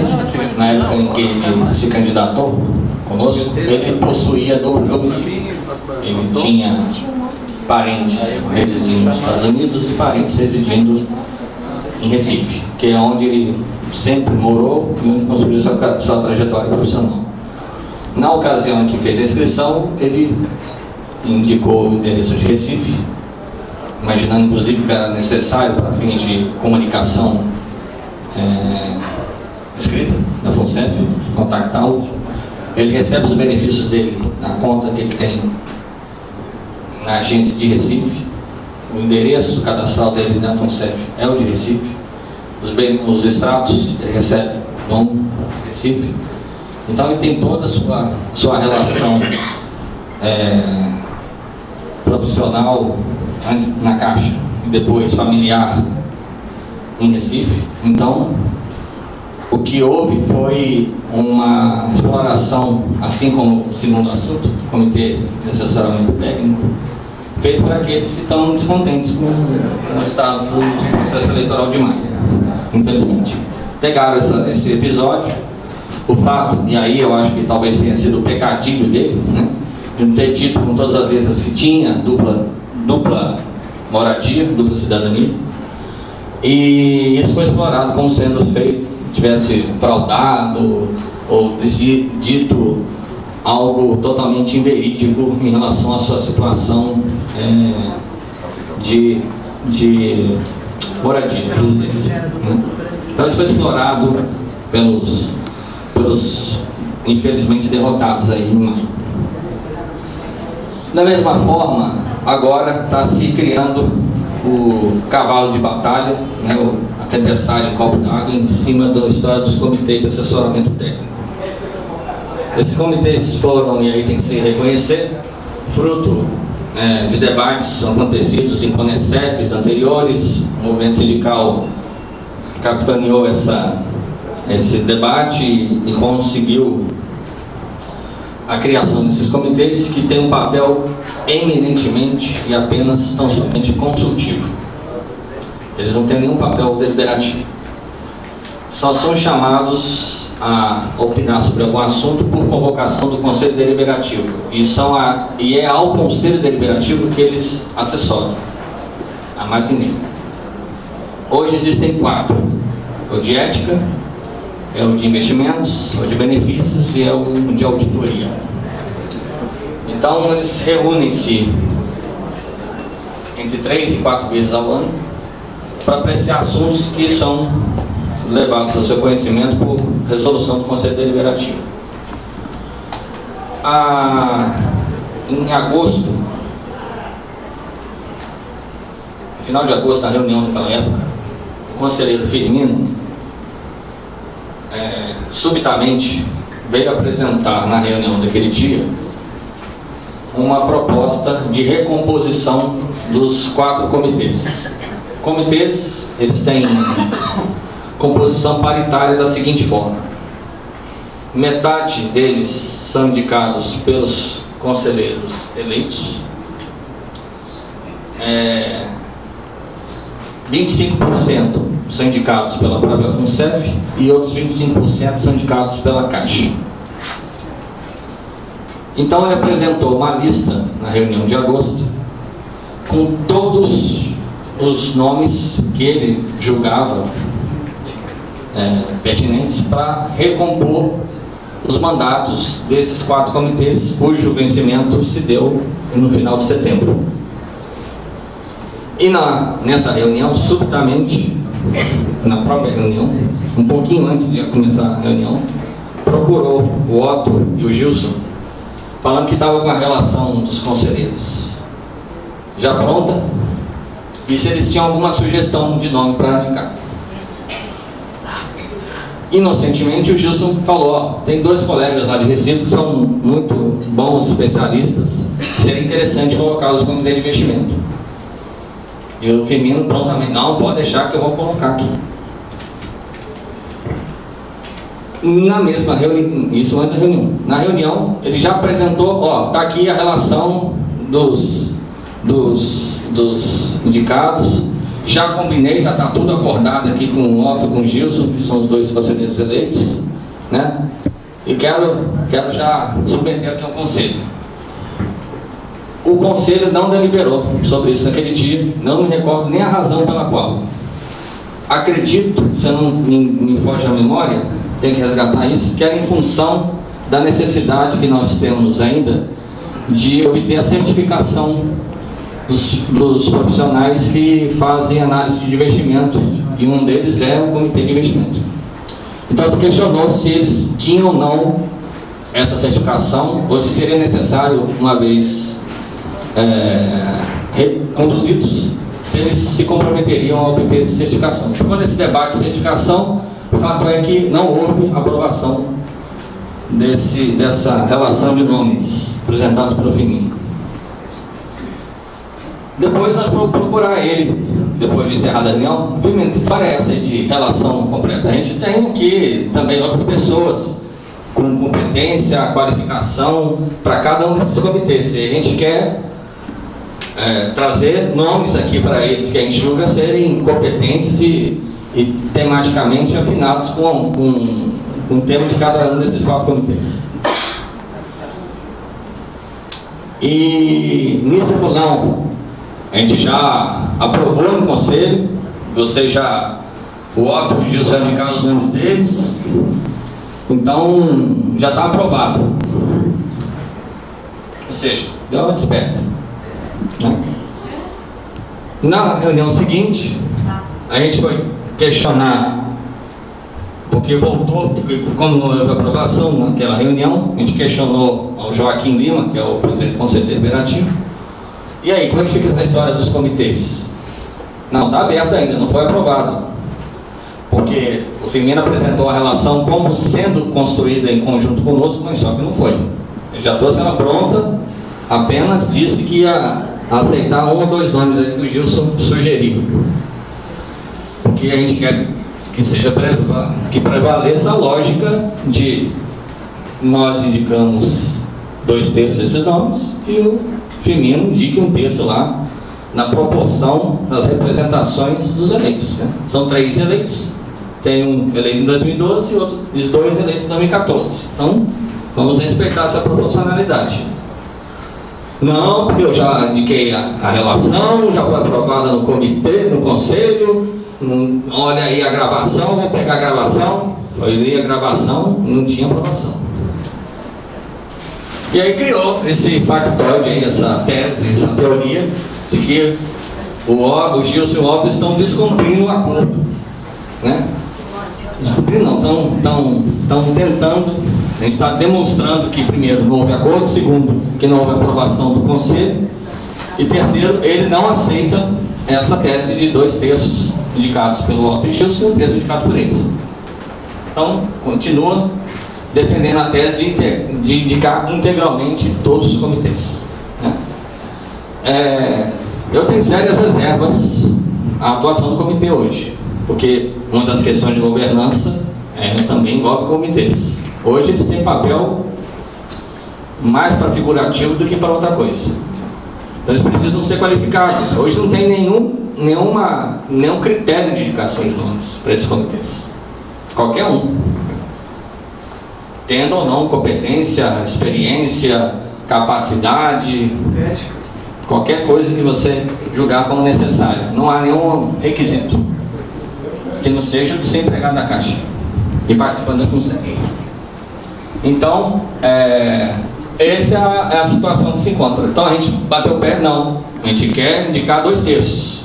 na época em que ele se candidatou conosco, ele possuía duplo domicílio. Ele tinha parentes residindo nos Estados Unidos e parentes residindo em Recife, que é onde ele sempre morou e onde construiu sua trajetória profissional. Na ocasião em que fez a inscrição, ele indicou o endereço de Recife, imaginando inclusive que era necessário para fins de comunicação escrita da FUNCEF, contactá-lo. Ele recebe os benefícios dele na conta que ele tem na agência de Recife. O endereço cadastral dele na FUNCEF é o de Recife. Os extratos ele recebe no Recife. Então ele tem toda a sua relação profissional antes na Caixa e depois familiar em Recife. Então o que houve foi uma exploração, assim como o segundo assunto, do Comitê de Assessoramento Técnico, feito por aqueles que estão descontentes com o estado do processo eleitoral de maio, infelizmente. Pegaram esse episódio, o fato, e aí eu acho que talvez tenha sido o pecadilho dele, né, de não ter dito com todas as letras que tinha dupla moradia, dupla cidadania, e isso foi explorado como sendo feito, tivesse fraudado ou dito algo totalmente inverídico em relação à sua situação de moradia, de residência, né? Então isso foi explorado pelos infelizmente derrotados aí em maio. Da mesma forma, agora está se criando o cavalo de batalha, né, a tempestade de copo d'água em cima da história dos comitês de assessoramento técnico. Esses comitês foram, e aí tem que se reconhecer, fruto de debates acontecidos em CONECEFs anteriores. O movimento sindical capitaneou esse debate e conseguiu a criação desses comitês, que tem um papel eminentemente e apenas tão somente consultivo. Eles não têm nenhum papel deliberativo. Só são chamados a opinar sobre algum assunto por convocação do Conselho Deliberativo. E é ao Conselho Deliberativo que eles assessoram. A mais ninguém. Hoje existem 4. É o de ética, é o de investimentos, é o de benefícios e é o de auditoria. Então eles reúnem-se entre 3 e 4 vezes ao ano para apreciar assuntos que são levados ao seu conhecimento por resolução do Conselho Deliberativo. Em agosto, no final de agosto, na reunião daquela época, o conselheiro Firmino subitamente veio apresentar na reunião daquele dia uma proposta de recomposição dos 4 comitês. Comitês, eles têm composição paritária da seguinte forma: metade deles são indicados pelos conselheiros eleitos, 25% são indicados pela própria FUNCEF e outros 25% são indicados pela Caixa. Então ele apresentou uma lista na reunião de agosto com todos os nomes que ele julgava pertinentes para recompor os mandatos desses 4 comitês, cujo vencimento se deu no final de setembro. E nessa reunião, subitamente, na própria reunião, um pouquinho antes de começar a reunião, procurou o Otto e o Gilson, falando que estava com a relação dos conselheiros já pronta e se eles tinham alguma sugestão de nome para indicar. Inocentemente o Gilson falou: tem 2 colegas lá de Recife que são muito bons especialistas, seria interessante colocá-los no comitê de investimento. E o Firmino prontamente: não, pode deixar que eu vou colocar aqui. Na mesma reunião, isso antes da reunião, na reunião ele já apresentou: tá aqui a relação dos indicados, já combinei, já está tudo acordado aqui com o Otto e com o Gilson, que são os 2 conselheiros eleitos, né? E quero já submeter aqui ao conselho. O conselho não deliberou sobre isso naquele dia, não me recordo nem a razão pela qual. Acredito, se eu não me foge a memória, tem que resgatar isso, que era em função da necessidade que nós temos ainda de obter a certificação dos profissionais que fazem análise de investimento, e um deles é o Comitê de Investimento. Então se questionou se eles tinham ou não essa certificação, ou se seria necessário, uma vez reconduzidos, se eles se comprometeriam a obter essa certificação. Ficou nesse debate de certificação, o fato é que não houve aprovação dessa relação de nomes apresentados pelo Firmino. Depois nós procurar ele, depois de encerrada a reunião: Firmino, que história é essa de relação completa? A gente tem aqui também outras pessoas com competência, qualificação para cada um desses comitês, e a gente quer trazer nomes aqui para eles que a gente julga serem competentes e tematicamente afinados com o tema de cada um desses 4 comitês. E nisso falou: não, a gente já aprovou no conselho, o Otto e o Gilson indicaram os nomes deles, então já está aprovado. Ou seja, deu uma desperta, né? Na reunião seguinte, a gente foi questionar, porque como não houve aprovação naquela reunião, a gente questionou ao Joaquim Lima, que é o presidente do Conselho Deliberativo: e aí, como é que fica essa história dos comitês? Não, está aberto ainda, não foi aprovado. Porque o Firmino apresentou a relação como sendo construída em conjunto conosco, mas só que não foi. Ele já trouxe ela pronta, apenas disse que ia aceitar um ou dois nomes aí que o Gilson sugeriu. Porque a gente quer que seja que prevaleça a lógica de nós indicamos 2/3 desses nomes e o Firmino indique 1/3 lá na proporção das representações dos eleitos, né? São 3 eleitos, tem um eleito em 2012 e outros 2 eleitos em 2014. Então vamos respeitar essa proporcionalidade. Não, porque eu já indiquei a relação, já foi aprovada no comitê, no conselho. Olha aí a gravação, vamos pegar a gravação. Foi ler a gravação, não tinha aprovação. E aí criou esse factóide aí, essa tese, essa teoria de que o Gilson e o Otto estão descumprindo o acordo, né? Descumprindo não, estão tentando. A gente está demonstrando que, primeiro, não houve acordo, segundo, que não houve aprovação do conselho, e terceiro, ele não aceita essa tese de 2/3 indicados pelo Otto e Gilson e 1/3 indicado por eles. Então, continua defendendo a tese de indicar integralmente todos os comitês, né? Eu tenho sérias reservas à atuação do comitê hoje, porque uma das questões de governança também envolve comitês. Hoje eles têm papel mais para figurativo do que para outra coisa. Então eles precisam ser qualificados. Hoje não tem nenhum critério de indicação de nomes para esses comitês. Qualquer um, tendo ou não competência, experiência, capacidade, ética, qualquer coisa que você julgar como necessária. Não há nenhum requisito que não seja de ser empregado da Caixa e participando da função. Então, essa é a situação que se encontra. Então a gente bateu o pé, não. A gente quer indicar 2/3.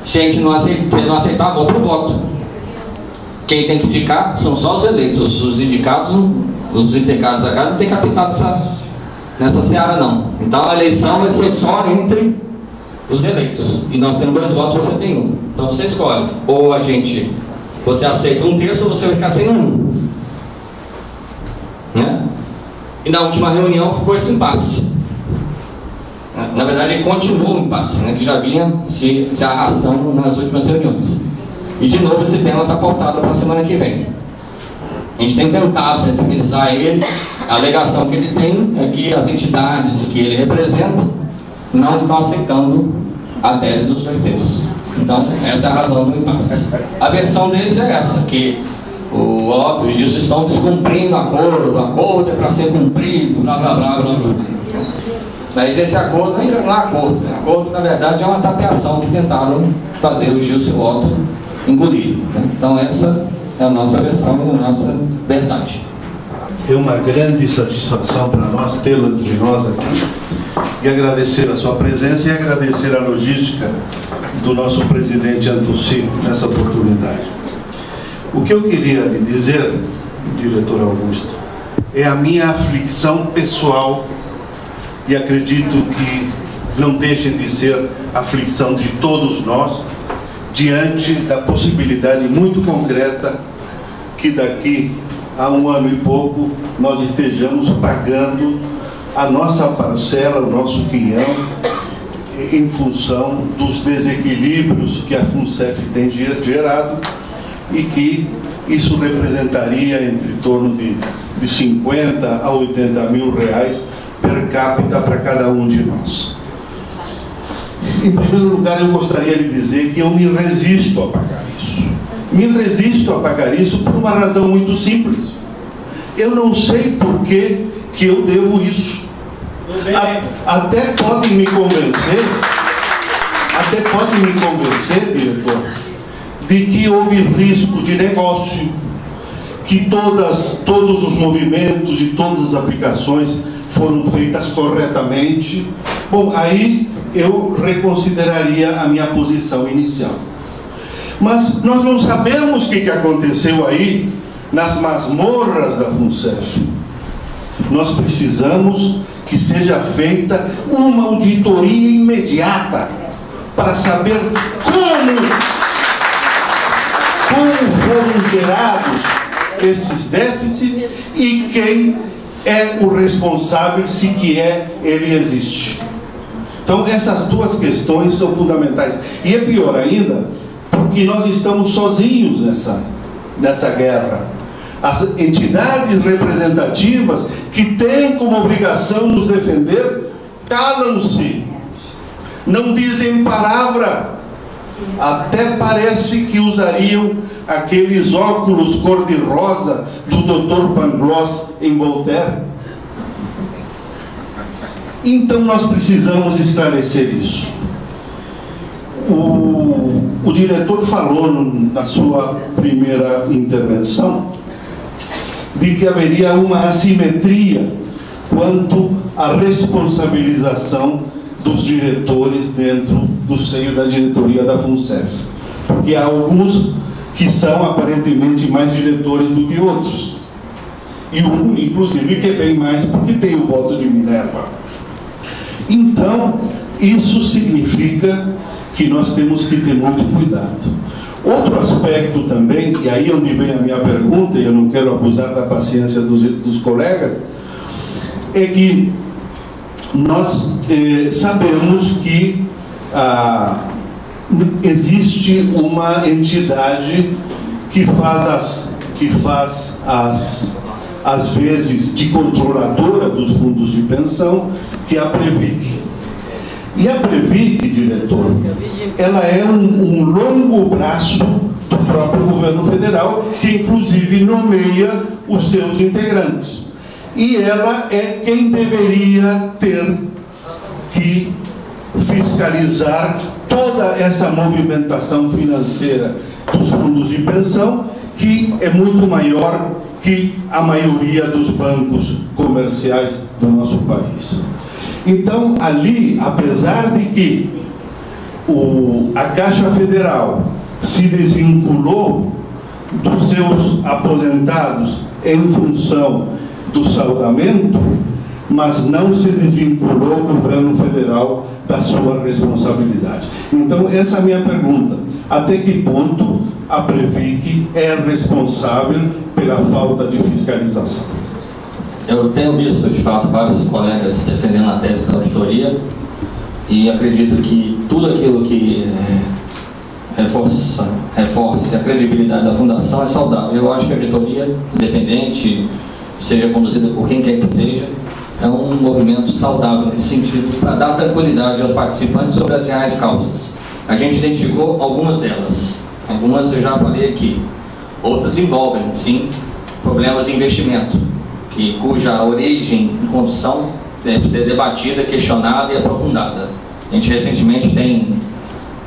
Se a gente não aceitar, vamos para o voto. Quem tem que indicar são só os eleitos. Os indicados, os indicados da casa não tem que apitar nessa seara, não. Então a eleição vai ser só entre os eleitos. E nós temos 2 votos, você tem 1. Então você escolhe. Ou você aceita 1/3 ou você vai ficar sem 1. Né? E na última reunião ficou esse impasse. Na verdade, continua o impasse, né? Que já vinha se arrastando nas últimas reuniões. E de novo esse tema está pautado para a semana que vem. A gente tem tentado sensibilizar ele. A alegação que ele tem é que as entidades que ele representa não estão aceitando a tese dos 2/3. Então, essa é a razão do impasse. A versão deles é essa, que o Otto e o Gilson estão descumprindo o acordo é para ser cumprido, blá blá blá blá blá. Mas esse acordo não é acordo. Acordo, na verdade, é uma tapeação que tentaram fazer o Gilson e o Otto engolir, né? Então essa é a nossa versão e a nossa verdade. É uma grande satisfação para nós tê-lo entre nós aqui e agradecer a sua presença e agradecer a logística do nosso presidente Antônio nessa oportunidade. O que eu queria lhe dizer, diretor Augusto, é a minha aflição pessoal e acredito que não deixe de ser aflição de todos nós diante da possibilidade muito concreta que daqui a 1 ano e pouco nós estejamos pagando a nossa parcela, o nosso quinhão, em função dos desequilíbrios que a FUNCEF tem gerado e que isso representaria entre torno de 50 a 80 mil reais per capita para cada um de nós. Em primeiro lugar, eu gostaria de dizer que eu me resisto a pagar isso. Me resisto a pagar isso por uma razão muito simples. Eu não sei por que eu devo isso. Até podem me convencer, diretor, de que houve risco de negócio, que todos os movimentos e todas as aplicações foram feitas corretamente. Bom, aí eu reconsideraria a minha posição inicial. Mas nós não sabemos o que aconteceu aí nas masmorras da FUNCEF. Nós precisamos que seja feita uma auditoria imediata para saber como foram gerados esses déficits e quem é o responsável, se que ele existe. Então essas duas questões são fundamentais. E é pior ainda, porque nós estamos sozinhos nessa guerra. As entidades representativas que têm como obrigação nos defender, calam-se, não dizem palavra. Até parece que usariam aqueles óculos cor-de-rosa do Dr. Pangloss em Voltaire. Então nós precisamos esclarecer isso. O diretor falou na sua primeira intervenção de que haveria uma assimetria quanto à responsabilização dos diretores dentro do seio da diretoria da FUNCEF, porque há alguns que são aparentemente mais diretores do que outros, e um inclusive que é bem mais porque tem o voto de Minerva. Então isso significa que nós temos que ter muito cuidado. Outro aspecto também, e aí onde vem a minha pergunta, e eu não quero abusar da paciência dos colegas, é que nós sabemos que existe uma entidade que faz às vezes de controladora dos fundos de pensão, que é a Previc. E a Previc, diretor, ela é um longo braço do próprio governo federal, que inclusive nomeia os seus integrantes. E ela é quem deveria ter que fiscalizar toda essa movimentação financeira dos fundos de pensão, que é muito maior que a maioria dos bancos comerciais do nosso país. Então, ali, apesar de que a Caixa Federal se desvinculou dos seus aposentados em função do saldamento, mas não se desvinculou o governo federal da sua responsabilidade. Então, essa é a minha pergunta. Até que ponto a Previc é responsável pela falta de fiscalização? Eu tenho visto, de fato, vários colegas defendendo a tese da auditoria e acredito que tudo aquilo que reforce a credibilidade da Fundação é saudável. Eu acho que a auditoria independente, seja conduzida por quem quer que seja, é um movimento saudável nesse sentido, para dar tranquilidade aos participantes sobre as reais causas. A gente identificou algumas delas, algumas eu já falei aqui, outras envolvem, sim, problemas de investimento, cuja origem e condução deve ser debatida, questionada e aprofundada. A gente recentemente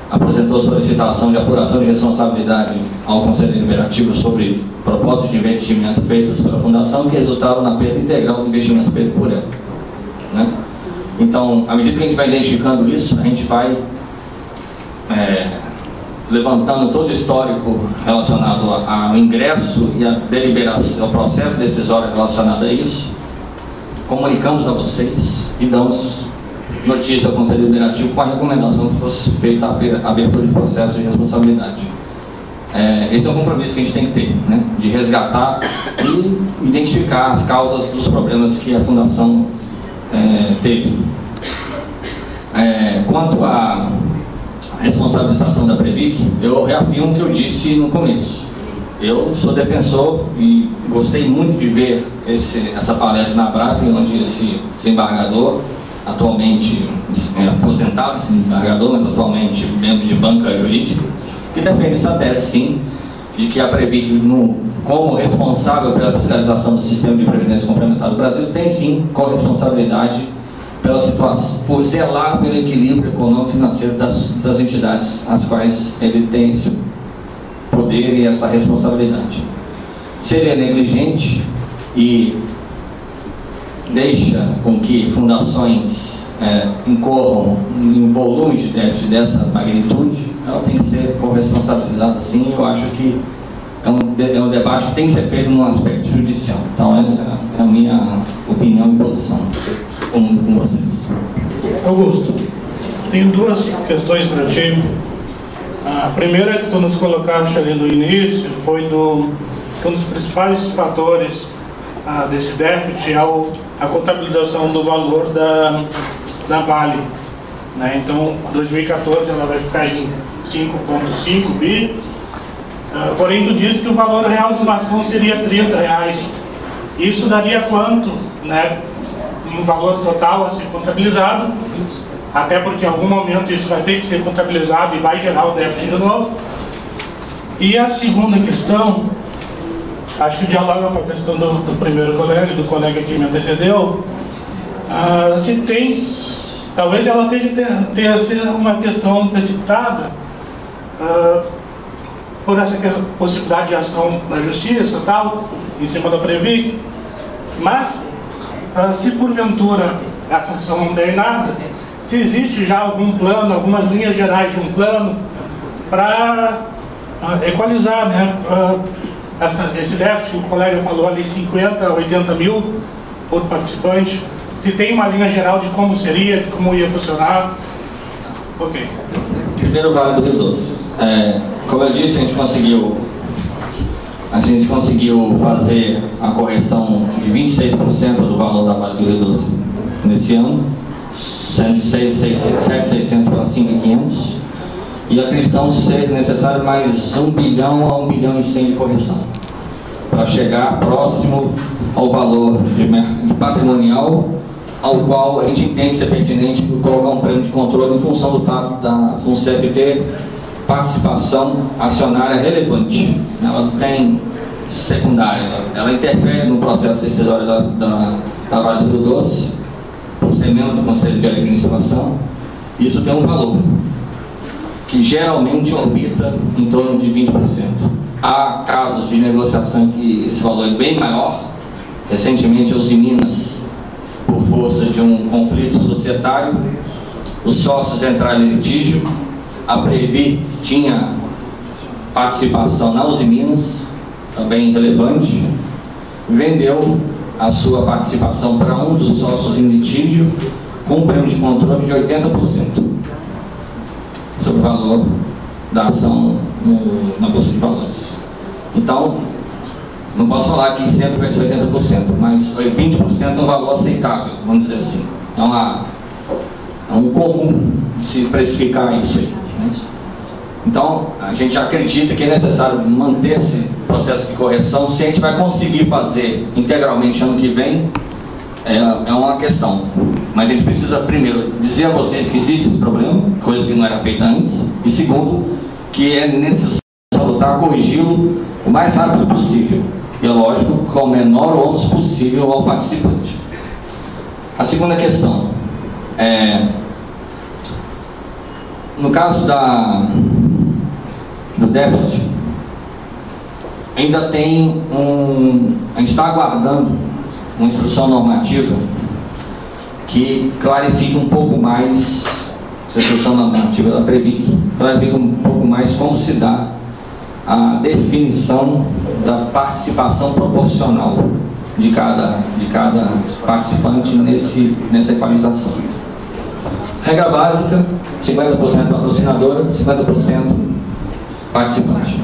apresentou solicitação de apuração de responsabilidade ao Conselho Deliberativo sobre propósitos de investimento feitos pela Fundação, que resultaram na perda integral do investimento feito por ela, né? Então, à medida que a gente vai identificando isso, a gente vai levantando todo o histórico relacionado ao ingresso e à deliberação, ao processo decisório relacionado a isso, comunicamos a vocês e damos notícia ao Conselho Deliberativo com a recomendação que fosse feita a abertura de processo de responsabilidade. Esse é um compromisso que a gente tem que ter, né? De resgatar e identificar as causas dos problemas que a Fundação teve. Quanto à responsabilização da Previc, eu reafirmo o que eu disse no começo. Eu sou defensor e gostei muito de ver essa palestra na Brave, onde esse desembargador, atualmente aposentado, esse desembargador, mas atualmente membro de banca jurídica, que defende essa tese, sim, de que a Previc, como responsável pela fiscalização do sistema de previdência complementar do Brasil, tem sim corresponsabilidade pela situação, por zelar pelo equilíbrio econômico e financeiro das entidades às quais ele tem esse poder e essa responsabilidade. Se ele é negligente e deixa com que fundações incorram em volumes de déficit dessa magnitude, ela tem que ser corresponsabilizada sim. Eu acho que é um debate que tem que ser feito no aspecto judicial. Então essa é a minha opinião e posição com vocês. Augusto. tenho duas questões para ti. A primeira que tu nos colocaste ali no início foi que um dos principais fatores desse déficit é a contabilização do valor da Vale, né? Então, 2014 ela vai ficar em 5,5 bi, porém tu disse que o valor real de uma ação seria R$30. Isso daria quanto, né, um valor total a ser contabilizado, até porque em algum momento isso vai ter que ser contabilizado e vai gerar o déficit de novo. E a segunda questão, acho que dialoga com a questão do primeiro colega, do colega que me antecedeu, se tem, talvez ela tenha sido uma questão precipitada por essa possibilidade de ação na justiça e tal, em cima da Previc, mas se porventura essa ação não der nada, se existe já algum plano, algumas linhas gerais de um plano para equalizar, né, esse déficit que o colega falou ali, 50 a 80 mil por participante, se tem uma linha geral de como seria, de como ia funcionar. Ok. Primeiro, Vale do Rio Doce. Como eu disse, a gente conseguiu fazer a correção de 26% do valor da Vale do Rio Doce nesse ano, sendo de 7.600 para 5.500, e acreditamos ser necessário mais 1 bilhão a 1 bilhão e 100 de correção, para chegar próximo ao valor de patrimonial, ao qual a gente entende ser pertinente colocar um prêmio de controle em função do fato da FUNCEF ter participação acionária relevante. Ela não tem secundária, ela interfere no processo decisório da Vale do Rio Doce, por ser membro do Conselho de Administração. Isso tem um valor que geralmente orbita em torno de 20%. Há casos de negociação em que esse valor é bem maior. Recentemente, os Minas, por força de um conflito societário, os sócios entraram em litígio. A Previ tinha participação na Uzi Minas, também relevante, vendeu a sua participação para um dos sócios em litígio com um prêmio de controle de 80% sobre o valor da ação na Bolsa de Valores. Então, não posso falar que sempre vai ser 80%, mas 20% é um valor aceitável, vamos dizer assim. Então, é um comum se precificar isso aí, né? Então, a gente acredita que é necessário manter esse processo de correção. Se a gente vai conseguir fazer integralmente ano que vem, é uma questão. Mas a gente precisa, primeiro, dizer a vocês que existe esse problema, coisa que não era feita antes, e segundo, que é necessário lutar, corrigi-lo o mais rápido possível. E é lógico, com o menor ônus possível ao participante. A segunda questão no caso do déficit, ainda tem a gente está aguardando uma instrução normativa que clarifique um pouco mais, essa instrução normativa da Previc, clarifica um pouco mais como se dá a definição da participação proporcional de cada participante nessa equalização. Regra básica: 50% patrocinadora, 50% participante.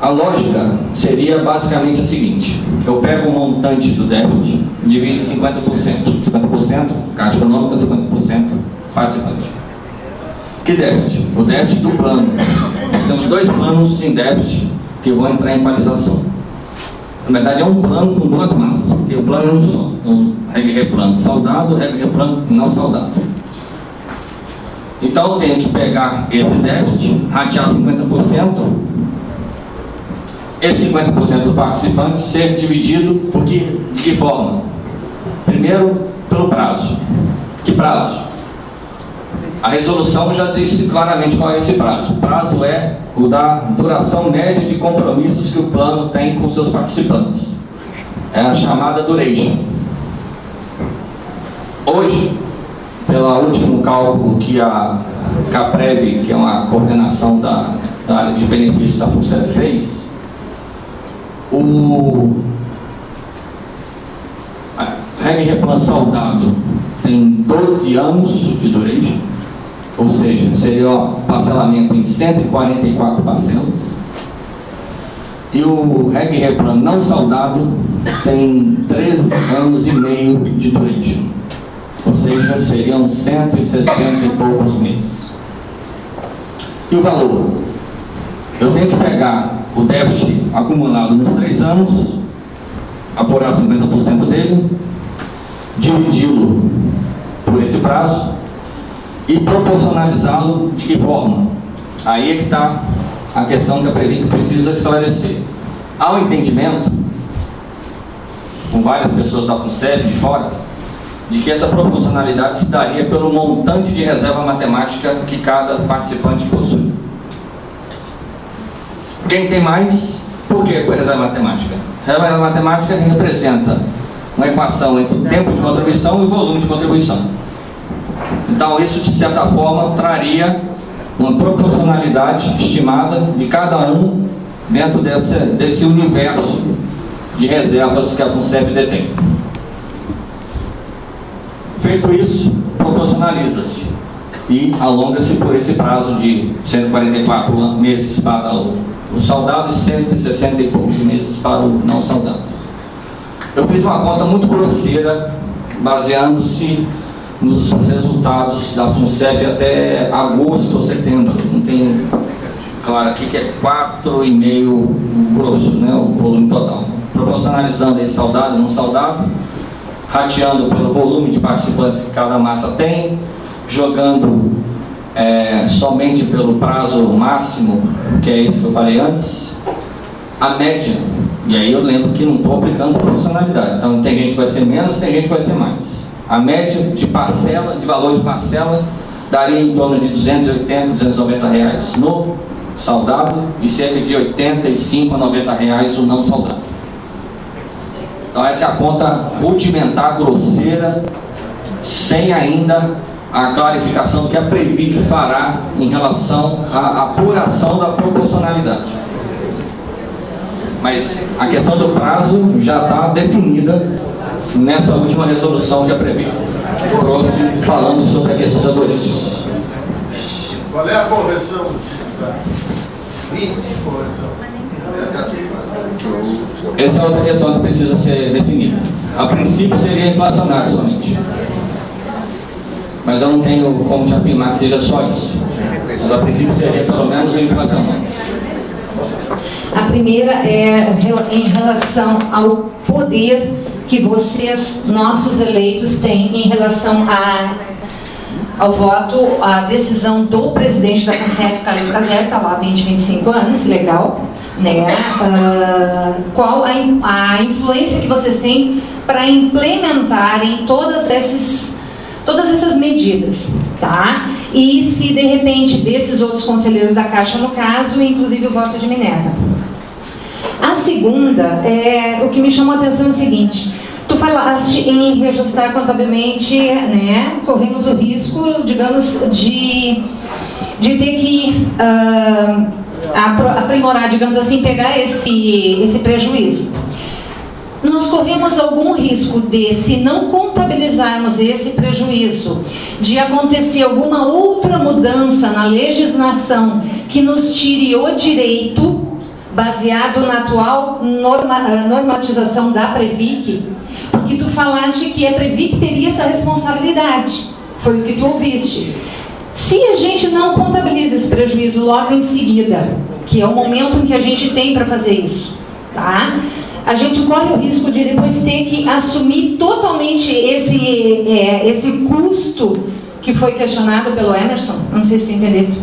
A lógica seria basicamente a seguinte: eu pego o montante do déficit, divido em 50% Caixa Econômica, 50% participante. Que déficit? O déficit do plano. Nós temos 2 planos sem déficit que vão entrar em equalização. Na verdade, é um plano com 2 massas, porque o plano é um só. Plano saudado, plano não saudado. Então eu tenho que pegar esse déficit, ratear 50%, esse 50% do participante ser dividido de que forma? Primeiro, pelo prazo. Que prazo? A resolução já disse claramente qual é esse prazo. O prazo é o da duração média de compromissos que o plano tem com seus participantes. É a chamada duration. Hoje, pelo último cálculo que a CAPREV, que é uma coordenação da área de benefícios da FUNCEF, fez, a RegReplan saudado tem 12 anos de duração, ou seja, seria o parcelamento em 144 parcelas. E o Reg Replan não saldado tem 13 anos e meio de duração, ou seja, seriam 160 e poucos meses. E o valor? Eu tenho que pegar o déficit acumulado nos 3 anos, apurar 50% dele, dividi-lo por esse prazo e proporcionalizá-lo de que forma? Aí é que está a questão que a Previc precisa esclarecer. Há um entendimento, com várias pessoas da FUNCEF de fora, de que essa proporcionalidade se daria pelo montante de reserva matemática que cada participante possui. Quem tem mais? Por que reserva matemática? Reserva matemática representa uma equação entre o tempo de contribuição e o volume de contribuição. Então isso, de certa forma, traria uma proporcionalidade estimada de cada um dentro desse universo de reservas que a FUNCEF detém. Feito isso, proporcionaliza-se e alonga-se por esse prazo de 144 meses para o saldado e 160 e poucos meses para o não saldado. Eu fiz uma conta muito grosseira, baseando-se nos resultados da FUNCEF até agosto ou setembro. Não tem, claro, aqui que é 4,5 grosso, né, o volume total. Proporcionalizando ele saldado e não saldado, rateando pelo volume de participantes que cada massa tem, jogando somente pelo prazo máximo, que é esse que eu falei antes, a média. E aí eu lembro que não estou aplicando proporcionalidade. Então tem gente que vai ser menos, tem gente que vai ser mais. A média de parcela, de valor de parcela, daria em torno de 280, 290 reais no saldado e cerca de 85 a 90 reais o não saldado. Então essa é a conta rudimentar, grosseira, sem ainda a clarificação que a Previc fará em relação à apuração da proporcionalidade. Mas a questão do prazo já está definida nessa última resolução que a Previc trouxe, falando sobre a questão da origem. Qual é a correção? 25 correção. Essa é outra questão que precisa ser definida. A princípio seria inflacionário somente. Mas eu não tenho como te afirmar que seja só isso. Mas a princípio seria pelo menos inflacionário. A primeira é em relação ao poder que vocês, nossos eleitos, têm em relação ao voto, a decisão do presidente da FUNCEF, Carlos Casella, está lá há 20, 25 anos, legal, né? Qual a influência que vocês têm para implementarem todas essas medidas, tá? E se de repente desses outros conselheiros da Caixa, no caso, inclusive o voto de Minerva. A segunda, o que me chamou a atenção é o seguinte: tu falaste em reajustar contabilmente, né? Corremos o risco, digamos, de ter que aprimorar, digamos assim, pegar esse prejuízo. Nós corremos algum risco de, se não contabilizarmos esse prejuízo, de acontecer alguma outra mudança na legislação que nos tire o direito, baseado na atual normatização da Previc? Porque tu falaste que a Previc teria essa responsabilidade, foi o que tu ouviste. Se a gente não contabiliza esse prejuízo logo em seguida, que é o momento em que a gente tem para fazer isso, tá? A gente corre o risco de depois ter que assumir totalmente esse custo que foi questionado pelo Emerson. Não sei se tu entendesse.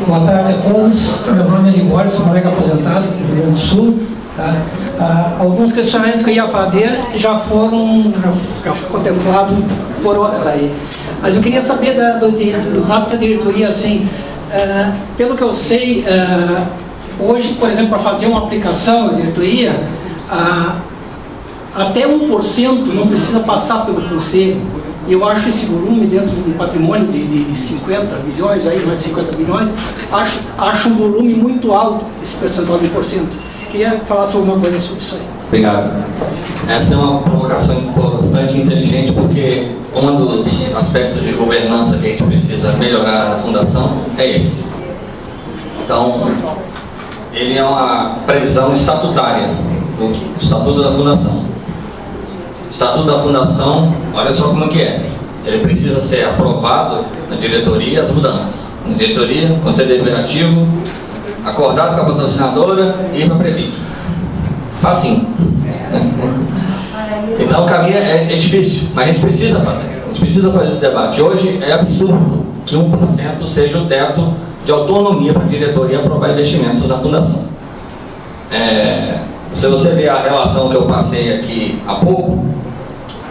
Boa tarde a todos. Meu nome é Ligório, sou colega aposentado do Rio Grande do Sul. Tá? Alguns questionamentos que eu ia fazer já foi contemplado por outros aí. Mas eu queria saber dos atos da diretoria, assim, pelo que eu sei, hoje, por exemplo, para fazer uma aplicação da diretoria, até 1% não precisa passar pelo conselho. Eu acho esse volume dentro de um patrimônio de 50 bilhões, aí, mais de 50 bilhões, acho um volume muito alto, esse percentual de 1%. Queria falar sobre uma coisa sobre isso aí. Obrigado. Essa é uma provocação importante e inteligente, porque um dos aspectos de governança que a gente precisa melhorar na fundação é esse. Então, ele é uma previsão estatutária, do Estatuto da Fundação. O Estatuto da Fundação, olha só como que é. Ele precisa ser aprovado na diretoria, as mudanças. Na diretoria, Conselho Deliberativo, acordado com a patrocinadora e ir para a Previc. Facinho. Então o caminho é difícil, mas a gente precisa fazer. A gente precisa fazer esse debate. Hoje é absurdo que 1% seja o teto de autonomia para a diretoria aprovar investimentos na fundação. Se você ver a relação que eu passei aqui há pouco,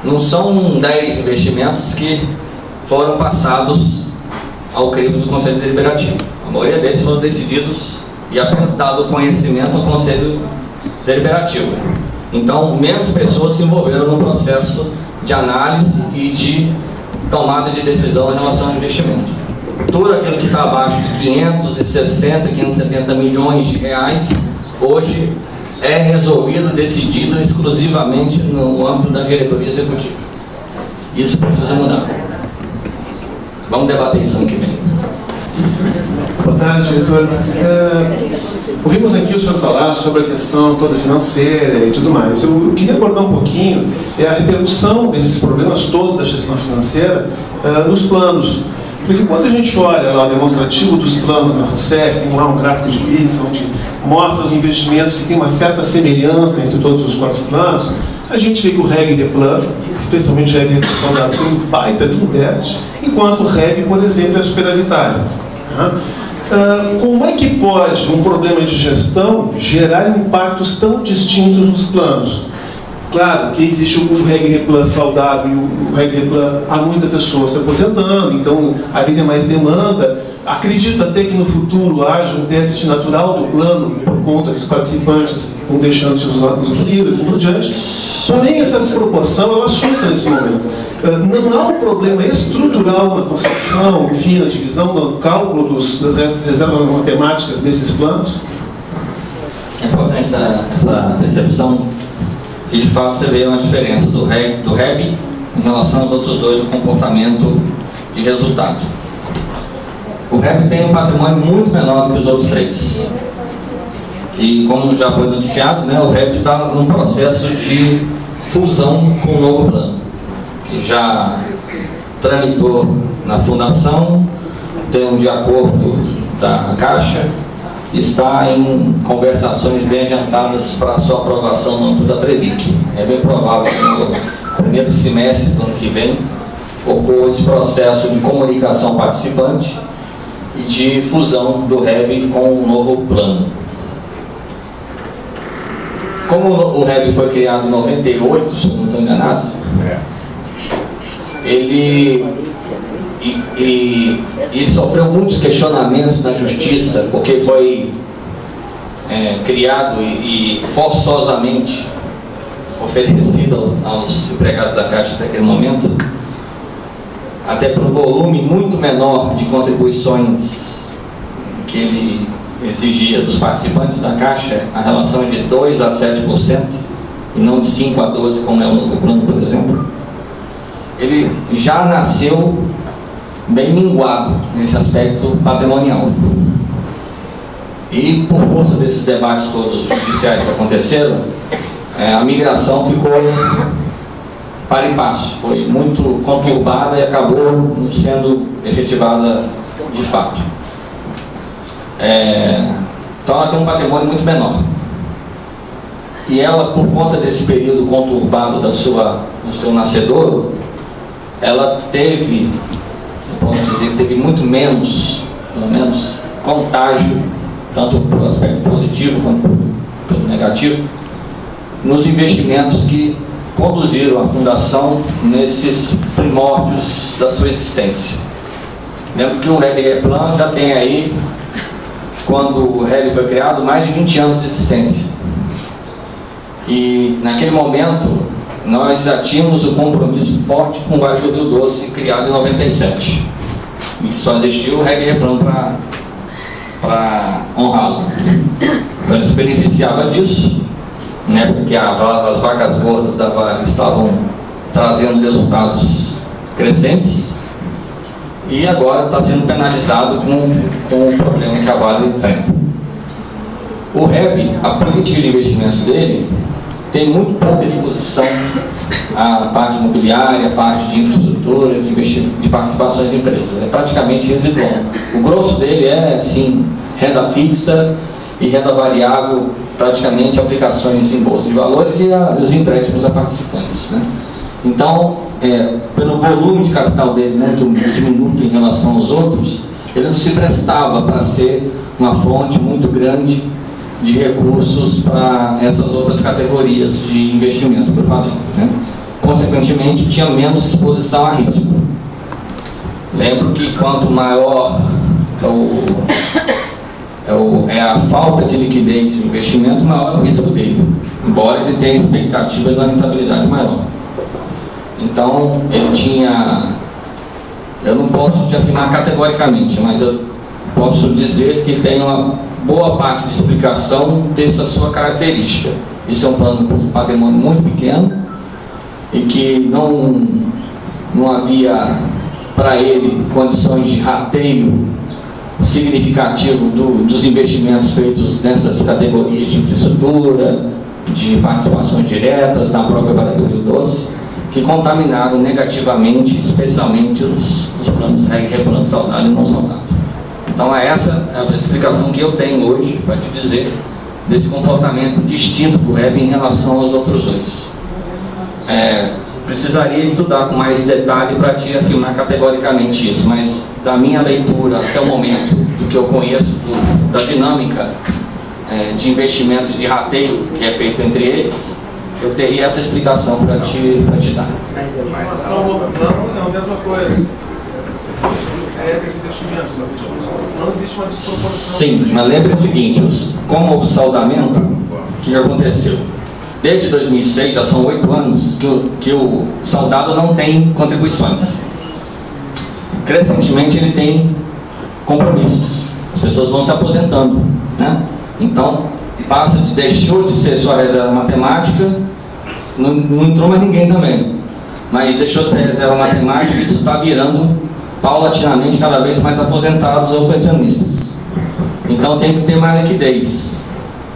não são 10 investimentos que foram passados ao crivo do Conselho Deliberativo. A maioria deles foram decididos e apenas dado conhecimento ao Conselho Deliberativo. Então, menos pessoas se envolveram no processo de análise e de tomada de decisão em relação ao investimento. Tudo aquilo que está abaixo de 560, 570 milhões de reais, hoje é resolvido, decidido exclusivamente no âmbito da diretoria executiva. Isso precisa mudar. Vamos debater isso ano que vem. Boa tarde, diretor. Ouvimos aqui o senhor falar sobre a questão toda financeira e tudo mais. Eu queria abordar um pouquinho a repercussão desses problemas todos da gestão financeira nos planos. Porque quando a gente olha lá o demonstrativo dos planos na FUNCEF, tem lá um gráfico de PIS, onde mostra os investimentos que tem uma certa semelhança entre todos os 4 planos, a gente vê que o REG-Replan, especialmente o REG-Redução da tem um baita de um déficit, enquanto o REG, por exemplo, é superavitário. Como é que pode um problema de gestão gerar impactos tão distintos nos planos? Claro que existe o REG-Replan saudável e o REG-Replan, há muita pessoa se aposentando, então haveria mais demanda. Acredito até que no futuro haja um déficit natural do plano por conta que os participantes vão deixando de usar os livros e por diante. Porém, essa desproporção ela assusta nesse momento. Não há um problema estrutural na concepção, enfim, na divisão, no cálculo das reservas matemáticas desses planos? É importante essa percepção, que de fato você vê uma diferença do REB em relação aos outros dois do comportamento de resultado. O REB tem um patrimônio muito menor do que os outros 3. E como já foi noticiado, né, o REB está num processo de fusão com o novo plano, que já tramitou na fundação, tem um de acordo da Caixa, está em conversações bem adiantadas para sua aprovação no âmbito da Previc. É bem provável que no primeiro semestre do ano que vem ocorra esse processo de comunicação participante e de fusão do REB com o novo plano. Como o REB foi criado em 98, se não estou enganado, ele sofreu muitos questionamentos na justiça, porque foi criado e forçosamente oferecido aos empregados da Caixa naquele momento, até por um volume muito menor de contribuições que ele exigia dos participantes da Caixa, a relação é de 2% a 7%, e não de 5% a 12%, como é o novo plano, por exemplo. Ele já nasceu bem minguado nesse aspecto patrimonial. E por força desses debates todos judiciais que aconteceram, a migração ficou para e passo, foi muito conturbada e acabou não sendo efetivada de fato. Então ela tem um patrimônio muito menor. E ela, por conta desse período conturbado do seu nascedouro, ela teve, eu posso dizer que teve muito menos, pelo menos contágio, tanto pelo aspecto positivo quanto pelo negativo, nos investimentos que conduziram a Fundação nesses primórdios da sua existência. Lembro que o REB Replan já tem aí, quando o REB foi criado, mais de 20 anos de existência. E naquele momento nós já tínhamos um compromisso forte com o Vale do Rio Doce, criado em 97. E só existiu o REB Replan para honrá-lo. Então ele se beneficiava disso, né, porque as vacas gordas da Vale estavam trazendo resultados crescentes, e agora está sendo penalizado com o problema que a Vale enfrenta. O REB, a política de investimentos dele, tem muito pouca exposição à parte imobiliária, à parte de infraestrutura, de participações de empresas. É praticamente residual. O grosso dele é, sim, renda fixa e renda variável, praticamente aplicações em bolsa de valores e os empréstimos a participantes, né? Então, pelo volume de capital dele muito diminuto em relação aos outros, ele não se prestava para ser uma fonte muito grande de recursos para essas outras categorias de investimento que eu falei, né? Consequentemente, tinha menos exposição a risco. Lembro que quanto maior é a falta de liquidez de investimento, maior é o risco dele, embora ele tenha expectativa de uma rentabilidade maior. Então, ele tinha, eu não posso te afirmar categoricamente, mas eu posso dizer que tem uma boa parte de explicação dessa sua característica. Isso é um plano com um patrimônio muito pequeno e que não havia para ele condições de rateio significativo dos investimentos feitos nessas categorias de infraestrutura, de participações diretas na própria Vale do Rio Doce, que contaminaram negativamente, especialmente os planos REG Replan saudável e não saudável. Então essa é a explicação que eu tenho hoje para te dizer desse comportamento distinto do REB em relação aos outros dois. Precisaria estudar com mais detalhe para te afirmar categoricamente isso, mas da minha leitura até o momento, do que eu conheço da dinâmica de investimentos e de rateio que é feito entre eles, eu teria essa explicação para te dar. Em relação ao outro plano, é a mesma coisa. Não existe uma desproporção. Sim, mas lembre o seguinte, como o saldamento, o que aconteceu? Desde 2006, já são 8 anos, que o soldado não tem contribuições. Crescentemente ele tem compromissos. As pessoas vão se aposentando, né? Então, deixou de ser sua reserva matemática, não entrou mais ninguém também, mas deixou de ser reserva matemática e isso está virando paulatinamente cada vez mais aposentados ou pensionistas. Então tem que ter mais liquidez.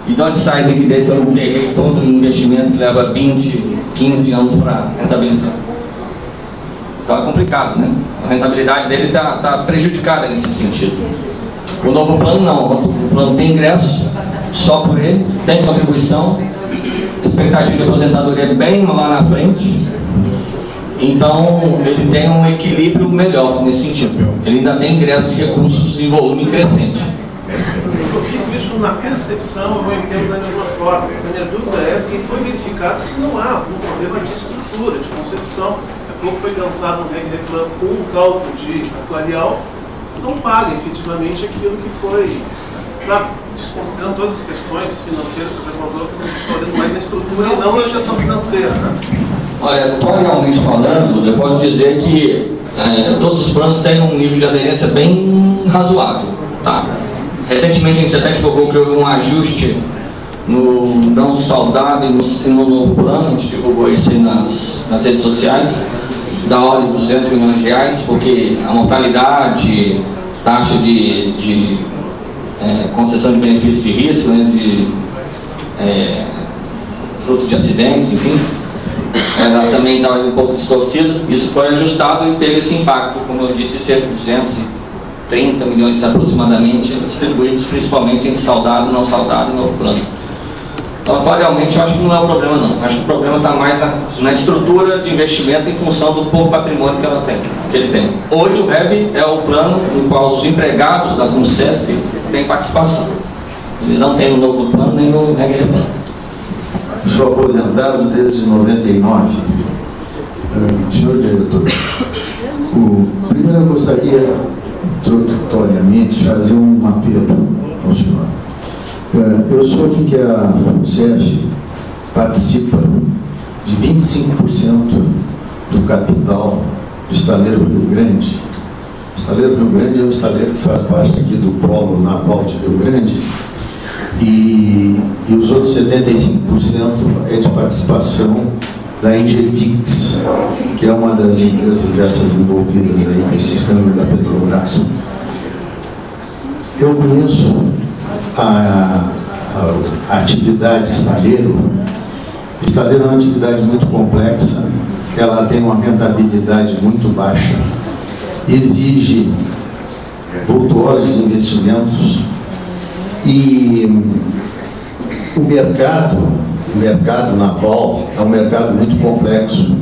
E de onde sai a liquidez se eu não peguei todo o investimento que leva 20, 15 anos para rentabilizar? Então é complicado, né? A rentabilidade dele está prejudicada nesse sentido. O novo plano não, o plano tem ingresso só por ele, tem contribuição, expectativa de aposentadoria é bem lá na frente, então ele tem um equilíbrio melhor nesse sentido. Ele ainda tem ingresso de recursos em volume crescente. Eu fico isso na percepção, eu vou entender da mesma forma, mas a minha dúvida é se foi verificado se não há algum problema de estrutura, de concepção. Há pouco foi lançado um REG Replan com um cálculo de atuarial, não paga efetivamente aquilo que foi, desconsiderando todas as questões financeiras que o pessoal está olhando mais na estrutura e não na gestão financeira, né? Olha, atuarialmente falando, eu posso dizer que todos os planos têm um nível de aderência bem razoável, tá? Recentemente a gente até divulgou que houve um ajuste no não saudável e no novo plano, a gente divulgou isso aí nas redes sociais, da ordem de 200 milhões de reais, porque a mortalidade, taxa de concessão de benefício de risco, né, fruto de acidentes, enfim, ela também estava um pouco distorcida. Isso foi ajustado e teve esse impacto, como eu disse, cerca de 230 milhões aproximadamente, distribuídos principalmente entre saudável, não saudável e novo plano. Então, atualmente, eu acho que não é o problema, não. Acho que o problema está mais na estrutura de investimento em função do pouco patrimônio que ele tem. Hoje, o REB é o plano no qual os empregados da FUNCEF têm participação. Eles não têm no novo plano nem no regra plano. Sou aposentado desde 99. Senhor diretor, primeiro eu gostaria, introdutoriamente, fazer um apelo ao senhor. Eu soube que a FUNCEF participa de 25% do capital do estaleiro Rio Grande. O estaleiro Rio Grande é um estaleiro que faz parte aqui do polo naval de Rio Grande, e os outros 75% é de participação da Engevix, que é uma das empresas dessas envolvidas aí nesse escândalo da Petrobras. Eu conheço a atividade estaleiro. Estaleiro é uma atividade muito complexa, ela tem uma rentabilidade muito baixa, exige vultuosos investimentos, e o mercado naval é um mercado muito complexo.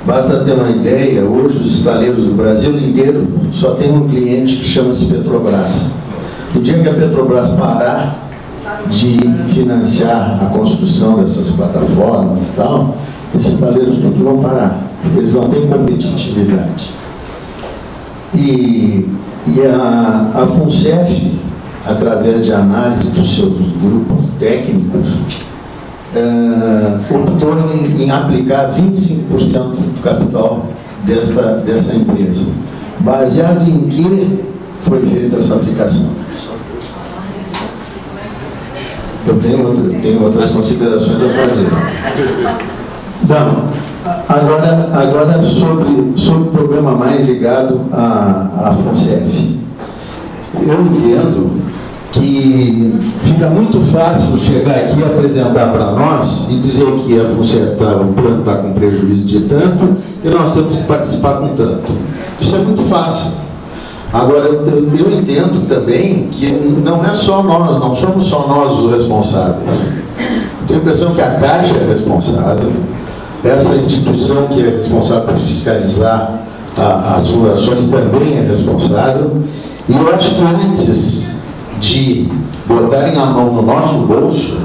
Basta ter uma ideia, hoje os estaleiros do Brasil inteiro só tem um cliente que chama-se Petrobras. O dia que a Petrobras parar de financiar a construção dessas plataformas e tal, esses estaleiros tudo vão parar, porque eles não têm competitividade. E a FUNCEF, através de análise dos seus grupos técnicos, optou em aplicar 25% do capital dessa empresa. Baseado em que foi feita essa aplicação? Eu tenho outras considerações a fazer. Não, agora sobre o problema mais ligado à FUNCEF. Eu entendo que fica muito fácil chegar aqui e apresentar para nós e dizer que a FUNCEF o plano está com prejuízo de tanto e nós temos que participar com tanto. Isso é muito fácil. Agora, eu entendo também que não é só nós, não somos só nós os responsáveis. Tenho a impressão que a Caixa é responsável, essa instituição que é responsável por fiscalizar as fundações também é responsável, e eu acho que antes de botarem a mão no nosso bolso,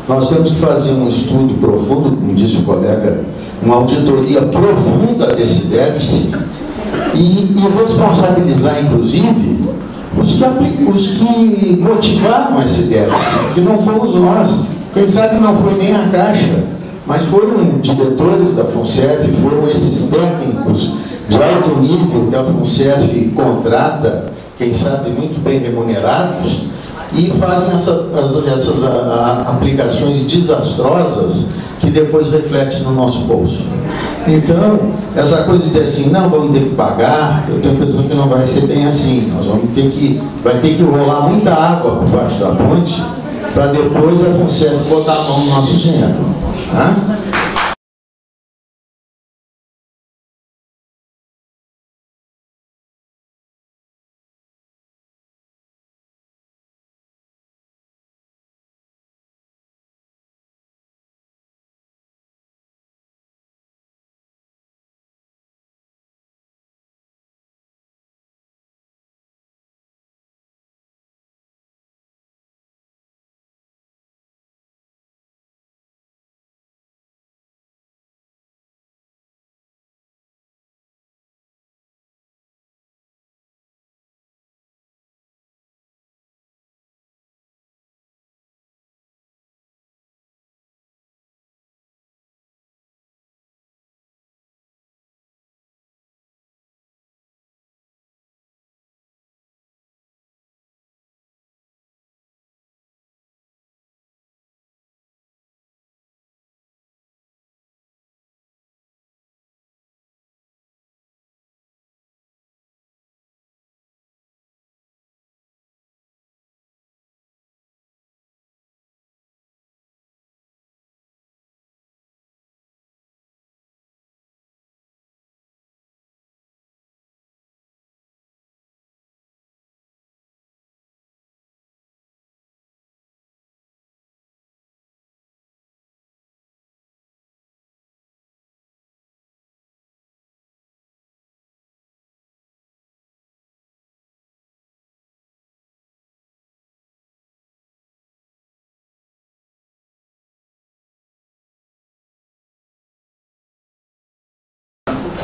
nós temos que fazer um estudo profundo, como disse o colega, uma auditoria profunda desse déficit e responsabilizar, inclusive, os que motivaram esse déficit, que não fomos nós. Quem sabe não foi nem a Caixa, mas foram diretores da FUNCEF, foram esses técnicos de alto nível que a FUNCEF contrata, quem sabe muito bem remunerados, e fazem essas aplicações desastrosas que depois refletem no nosso bolso. Então, essa coisa de dizer assim, não, vamos ter que pagar, eu tenho a impressão que não vai ser bem assim. Vai ter que rolar muita água por baixo da ponte para depois a FUNCEF botar a mão no nosso dinheiro. Tá?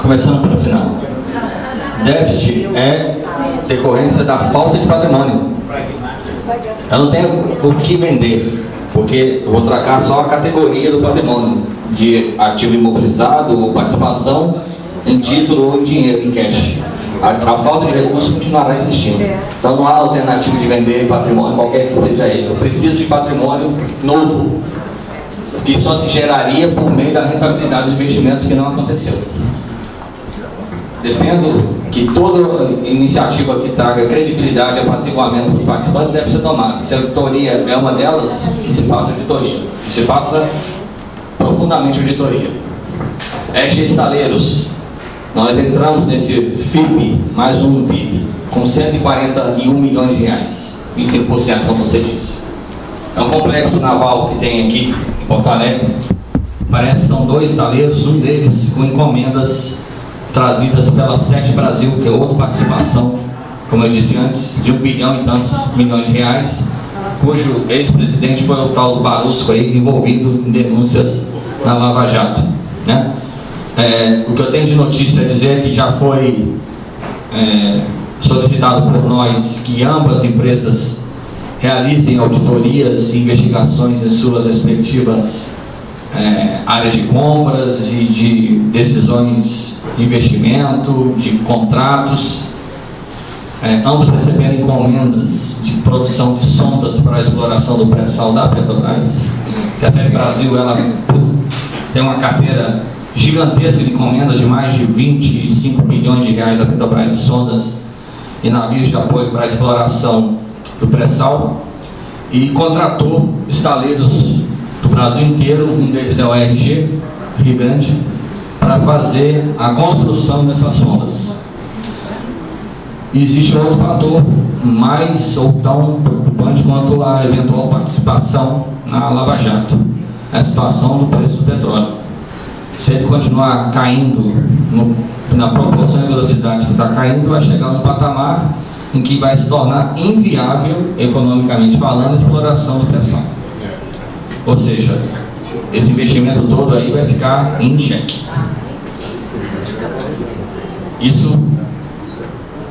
Começando pelo final. Déficit é decorrência da falta de patrimônio. Eu não tenho o que vender, porque eu vou tratar só a categoria do patrimônio, de ativo imobilizado ou participação em título ou em dinheiro, em cash. A falta de recursos continuará existindo. Então não há alternativa de vender patrimônio, qualquer que seja ele. Eu preciso de patrimônio novo, que só se geraria por meio da rentabilidade dos investimentos, que não aconteceu. Defendo que toda iniciativa que traga credibilidade e apaziguamento para os participantes deve ser tomada. Se a auditoria é uma delas, que se faça auditoria. Que se faça profundamente auditoria. EG Estaleiros. Nós entramos nesse FIP, mais um VIP, com 141 milhões de reais. 25%, como você disse. É um complexo naval que tem aqui em Porto Alegre. Parece que são 2 estaleiros, um deles com encomendas trazidas pela Sete Brasil, que é outra participação, como eu disse antes, de 1 bilhão e tantos milhões de reais, cujo ex-presidente foi o tal do Barusco aí, envolvido em denúncias na Lava Jato, né? O que eu tenho de notícia é dizer que já foi solicitado por nós que ambas empresas realizem auditorias e investigações em suas respectivas áreas de compras e de decisões de investimento, de contratos, ambos receberam encomendas de produção de sondas para a exploração do pré-sal da Petrobras, que a Sete Brasil ela tem uma carteira gigantesca de encomendas de mais de 25 bilhões de reais da Petrobras de sondas e navios de apoio para a exploração do pré-sal, e contratou estaleiros do Brasil inteiro, um deles é o RG, Rio Grande, para fazer a construção dessas sondas. Existe outro fator mais ou tão preocupante quanto a eventual participação na Lava Jato, a situação do preço do petróleo. Se ele continuar caindo na proporção e velocidade que está caindo, vai chegar num patamar em que vai se tornar inviável, economicamente falando, a exploração do pré-sal. Ou seja, esse investimento todo aí vai ficar em xeque. Isso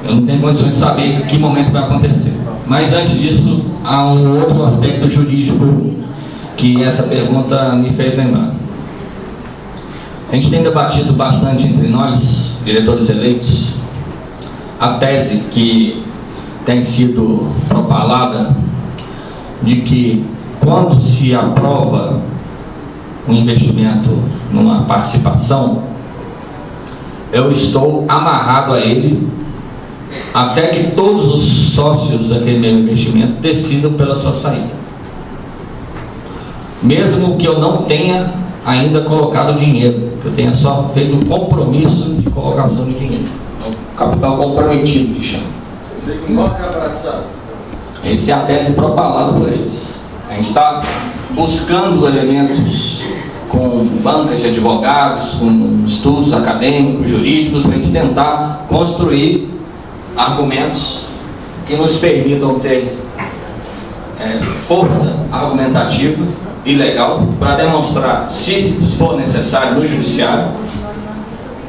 eu não tenho condições de saber em que momento vai acontecer. Mas antes disso, há um outro aspecto jurídico que essa pergunta me fez lembrar. A gente tem debatido bastante entre nós, diretores eleitos, a tese que tem sido propalada de que quando se aprova um investimento numa participação, eu estou amarrado a ele até que todos os sócios daquele meu investimento decidam pela sua saída, mesmo que eu não tenha ainda colocado dinheiro, que eu tenha só feito um compromisso de colocação de dinheiro, o capital comprometido, que chama. Essa é a tese propalada por eles. A gente está buscando elementos com bancas de advogados, com estudos acadêmicos, jurídicos, para a gente tentar construir argumentos que nos permitam ter força argumentativa e legal para demonstrar, se for necessário no judiciário,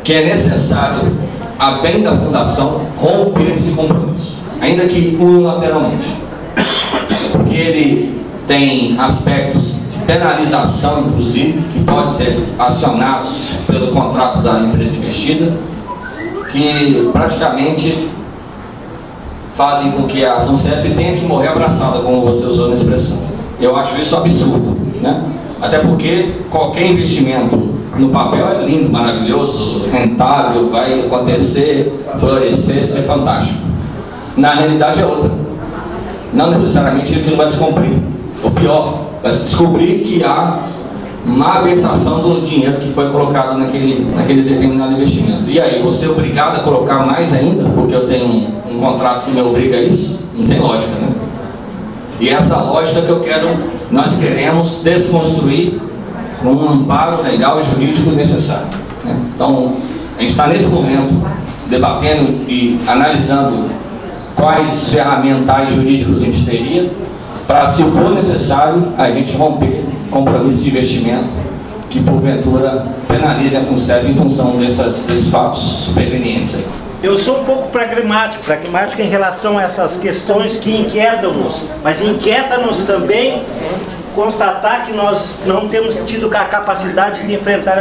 que é necessário, a bem da fundação, romper esse compromisso, ainda que unilateralmente, porque ele tem aspectos de penalização, inclusive, que podem ser acionados pelo contrato da empresa investida, que praticamente fazem com que a FUNCEF tenha que morrer abraçada, como você usou na expressão. Eu acho isso absurdo, né? Até porque qualquer investimento no papel é lindo, maravilhoso, rentável, vai acontecer, florescer, ser fantástico. Na realidade é outra. Não necessariamente aquilo vai se cumprir. O pior, vai se descobrir que há malversação do dinheiro que foi colocado naquele determinado investimento. E aí, você é obrigado a colocar mais ainda, porque eu tenho um contrato que me obriga a isso? Não tem lógica, né? E essa lógica que nós queremos desconstruir com um amparo legal e jurídico necessário, né? Então, a gente está nesse momento debatendo e analisando quais ferramentais jurídicos a gente teria para, se for necessário, a gente romper compromisso de investimento que porventura penalizem a FUNSEF em função desses fatos supervenientes aí. Eu sou um pouco pragmático em relação a essas questões que inquietam-nos, mas inquieta-nos também constatar que nós não temos tido a capacidade de enfrentar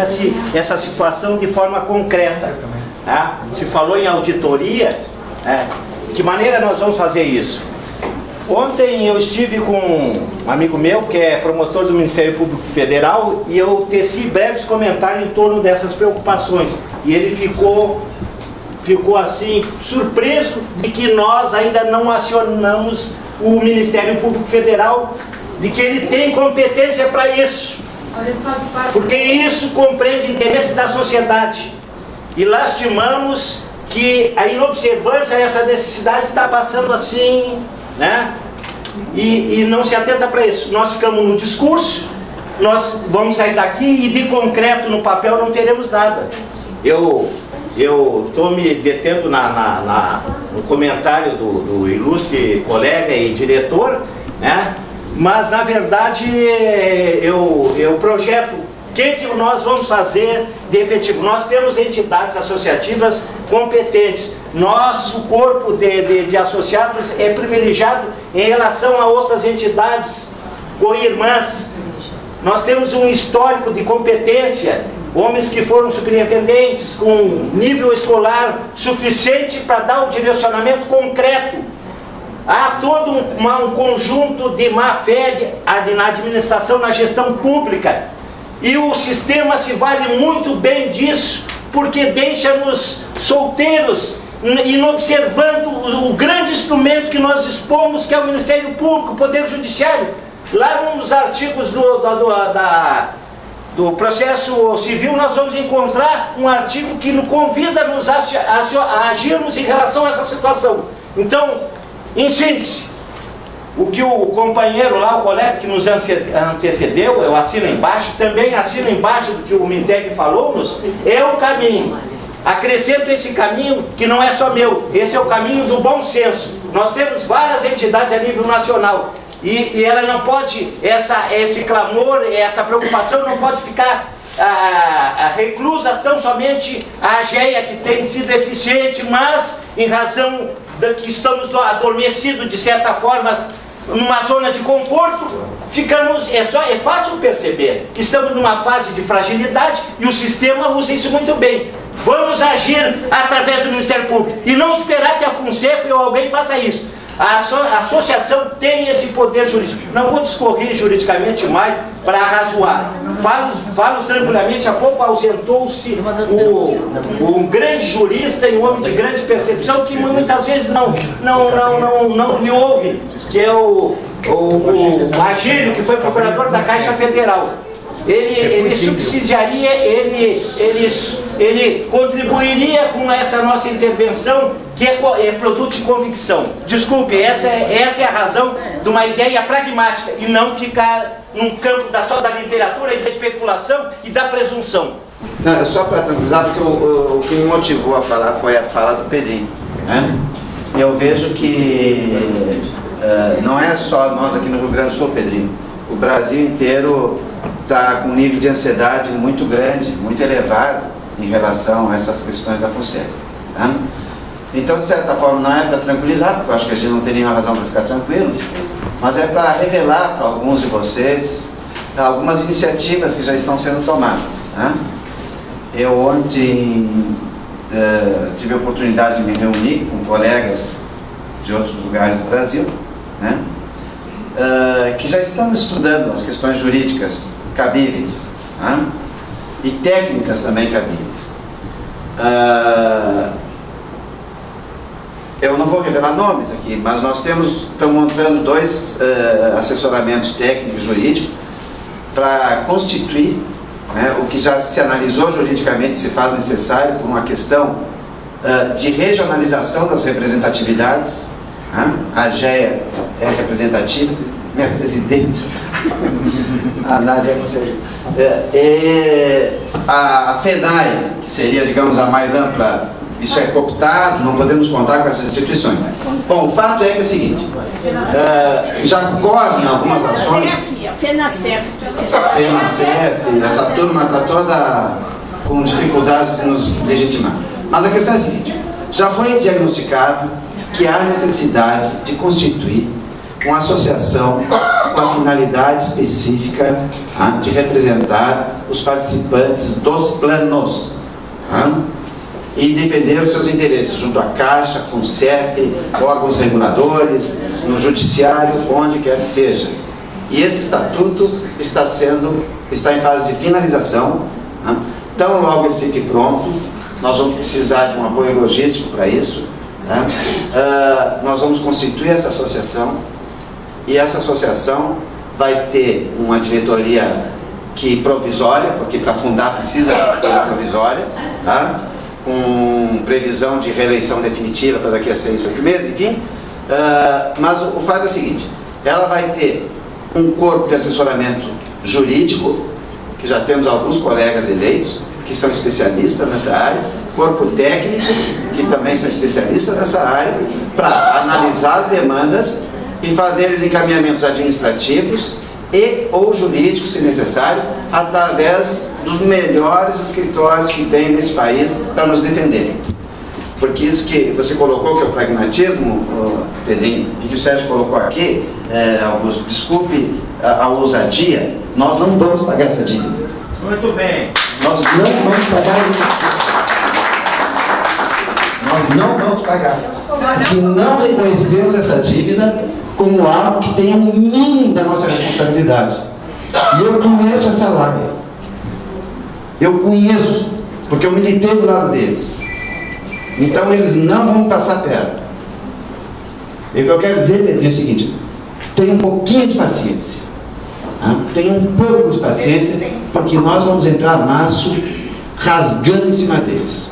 essa situação de forma concreta. Tá? Se falou em auditoria, de que maneira nós vamos fazer isso? Ontem eu estive com um amigo meu que é promotor do Ministério Público Federal e eu teci breves comentários em torno dessas preocupações. E ele ficou assim, surpreso de que nós ainda não acionamos o Ministério Público Federal, de que ele tem competência para isso. Porque isso compreende interesse da sociedade. E lastimamos que a inobservância a essa necessidade está passando assim, né? E não se atenta para isso. Nós ficamos no discurso, nós vamos sair daqui e de concreto no papel não teremos nada. Eu estou me detendo no comentário do ilustre colega e diretor, né? Mas na verdade eu projeto o que nós vamos fazer de efetivo. Nós temos entidades associativas competentes. Nosso corpo de associados é privilegiado em relação a outras entidades co-irmãs. Nós temos um histórico de competência, homens que foram superintendentes com nível escolar suficiente para dar um direcionamento concreto. Há todo um conjunto de má-fé na administração, na gestão pública. E o sistema se vale muito bem disso, porque deixa-nos solteiros, inobservando o grande instrumento que nós dispomos, que é o Ministério Público, o Poder Judiciário. Lá num dos artigos do processo civil, nós vamos encontrar um artigo que nos convida-nos a agirmos em relação a essa situação. Então, em síntese, o que o companheiro lá, o colega que nos antecedeu, eu assino embaixo, também assino embaixo do que o Minteg falou-nos, é o caminho. Acrescento esse caminho que não é só meu, esse é o caminho do bom senso. Nós temos várias entidades a nível nacional e ela não pode, esse clamor, essa preocupação não pode ficar reclusa tão somente a AGEA, que tem sido eficiente, mas em razão de que estamos adormecidos de certa forma numa zona de conforto, é fácil perceber que estamos numa fase de fragilidade e o sistema usa isso muito bem. Vamos agir através do Ministério Público e não esperar que a FUNSEF ou alguém faça isso. A associação tem esse poder jurídico. Não vou discorrer juridicamente mais para arrazoar. Falo tranquilamente. Há pouco ausentou-se um grande jurista e um homem de grande percepção que muitas vezes não lhe ouve, que é o Agílio, que foi procurador da Caixa Federal. Ele subsidiaria, ele contribuiria com essa nossa intervenção, que é produto de convicção. Desculpe, essa é a razão de uma ideia pragmática e não ficar num campo só da literatura e da especulação e da presunção. Não, só para tranquilizar, porque o que me motivou a falar foi a fala do Pedrinho, né? Eu vejo que não é só nós aqui no Rio Grande do Sul, Pedrinho, o Brasil inteiro está com um nível de ansiedade muito grande, muito elevado em relação a essas questões da FUNSEF, tá? Então, de certa forma, não é para tranquilizar, porque eu acho que a gente não tem nenhuma razão para ficar tranquilo, mas é para revelar para alguns de vocês algumas iniciativas que já estão sendo tomadas, tá? Eu ontem tive a oportunidade de me reunir com colegas de outros lugares do Brasil, né? Que já estamos estudando as questões jurídicas cabíveis, né? E técnicas também cabíveis. Eu não vou revelar nomes aqui, mas nós estamos montando 2 assessoramentos técnicos e jurídicos para constituir, né, o que já se analisou juridicamente se faz necessário por uma questão de regionalização das representatividades. A AGEA é representativa, minha presidente, a Nádia a FENAI, que seria, digamos, a mais ampla, isso é cooptado, não podemos contar com essas instituições. Bom, o fato é que é o seguinte, já correm algumas ações... FENACEF, tu esqueceu. FENACEF, essa turma está toda com dificuldades de nos legitimar. Mas a questão é a seguinte: já foi diagnosticado que há necessidade de constituir uma associação com a finalidade específica de representar os participantes dos planos e defender os seus interesses junto à Caixa, com o CEF, órgãos reguladores, no judiciário, onde quer que seja. E esse estatuto está em fase de finalização. Então, logo ele fique pronto, nós vamos precisar de um apoio logístico para isso. Nós vamos constituir essa associação, e essa associação vai ter uma diretoria provisória, porque para fundar precisa de diretoria provisória, com previsão de reeleição definitiva para daqui a 6, 8 meses, enfim. Mas o fato é o seguinte: ela vai ter um corpo de assessoramento jurídico, que já temos alguns colegas eleitos, que são especialistas nessa área, corpo técnico, que também são especialistas nessa área, para analisar as demandas e fazer os encaminhamentos administrativos e ou jurídicos, se necessário, através dos melhores escritórios que tem nesse país para nos defenderem. Porque isso que você colocou, que é o pragmatismo, Pedrinho, e que o Sérgio colocou aqui, Augusto, desculpe a ousadia, nós não vamos pagar essa dívida. Muito bem. Nós não vamos pagar Nós não vamos pagar. Porque não reconhecemos essa dívida como algo que tenha um mínimo da nossa responsabilidade. E eu conheço essa lábia. Eu conheço, porque eu militei do lado deles. Então eles não vão passar perto. E o que eu quero dizer, Pedrinho, é o seguinte: tenha um pouquinho de paciência. Tenha um pouco de paciência, porque nós vamos entrar em março rasgando em cima deles.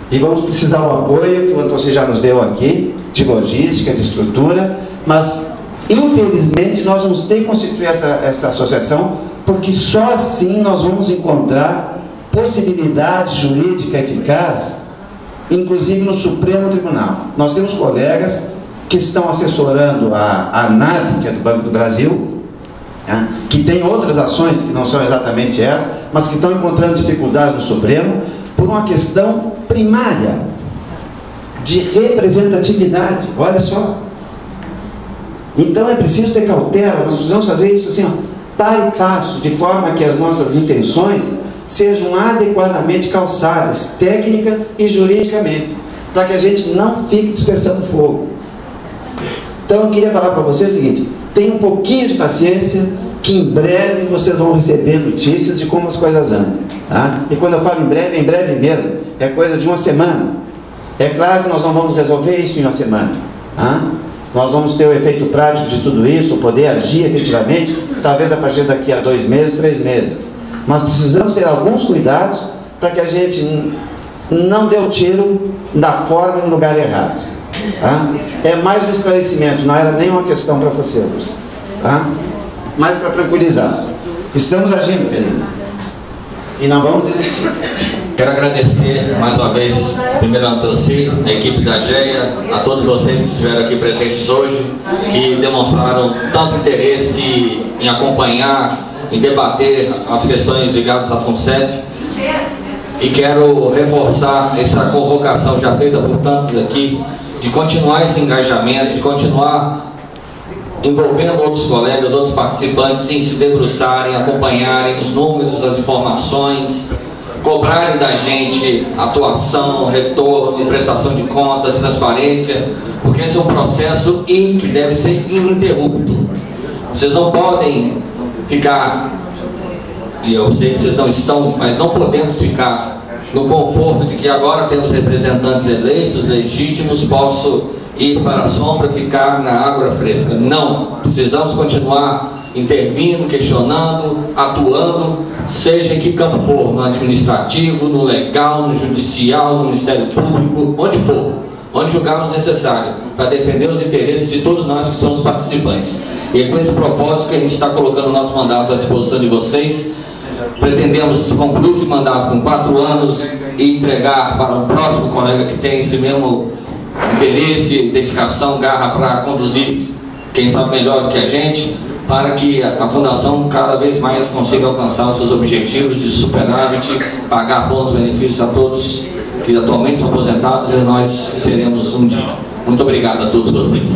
E vamos precisar do apoio que o Antônio já nos deu aqui, de logística, de estrutura, mas infelizmente nós vamos ter que constituir essa associação, porque só assim nós vamos encontrar possibilidade jurídica eficaz, inclusive no Supremo Tribunal. Nós temos colegas que estão assessorando a ANAB, que é do Banco do Brasil, que tem outras ações que não são exatamente essas, mas que estão encontrando dificuldades no Supremo por uma questão primária de representatividade. Olha só. Então é preciso ter cautela, nós precisamos fazer isso assim, par e passo, de forma que as nossas intenções sejam adequadamente calçadas, técnica e juridicamente, para que a gente não fique dispersando fogo. Então eu queria falar para vocês o seguinte: tenha um pouquinho de paciência, que em breve vocês vão receber notícias de como as coisas andam. E quando eu falo em breve mesmo, é coisa de uma semana. É claro que nós não vamos resolver isso em uma semana. Nós vamos ter o efeito prático de tudo isso, poder agir efetivamente, talvez a partir daqui a 2 meses, 3 meses. Mas precisamos ter alguns cuidados para que a gente não dê o tiro da forma e no lugar errado. É mais um esclarecimento, não era nem uma questão para você, mas para tranquilizar. Estamos agindo, Pedro, e não vamos desistir. Quero agradecer mais uma vez, primeiro a Antossi, a equipe da GEA, a todos vocês que estiveram aqui presentes hoje, que demonstraram tanto interesse em acompanhar, em debater as questões ligadas à FUNCEF. E quero reforçar essa convocação já feita por tantos aqui, de continuar esse engajamento, de continuar envolvendo outros colegas, outros participantes em se debruçarem, acompanharem os números, as informações, cobrarem da gente atuação, retorno, prestação de contas, transparência, porque esse é um processo que deve ser ininterrupto. Vocês não podem ficar, e eu sei que vocês não estão, mas não podemos ficar no conforto de que agora temos representantes eleitos, legítimos, posso ir para a sombra, ficar na água fresca. Não, precisamos continuar intervindo, questionando, atuando, seja em que campo for, no administrativo, no legal, no judicial, no Ministério Público, onde for, onde julgarmos necessário, para defender os interesses de todos nós que somos participantes. E é com esse propósito que a gente está colocando o nosso mandato à disposição de vocês. Pretendemos concluir esse mandato com 4 anos e entregar para o próximo colega que tem esse mesmo interesse, dedicação, garra para conduzir, quem sabe melhor do que a gente, para que a Fundação cada vez mais consiga alcançar os seus objetivos de superávit, pagar bons benefícios a todos que atualmente são aposentados e nós seremos um dia. Muito obrigado a todos vocês.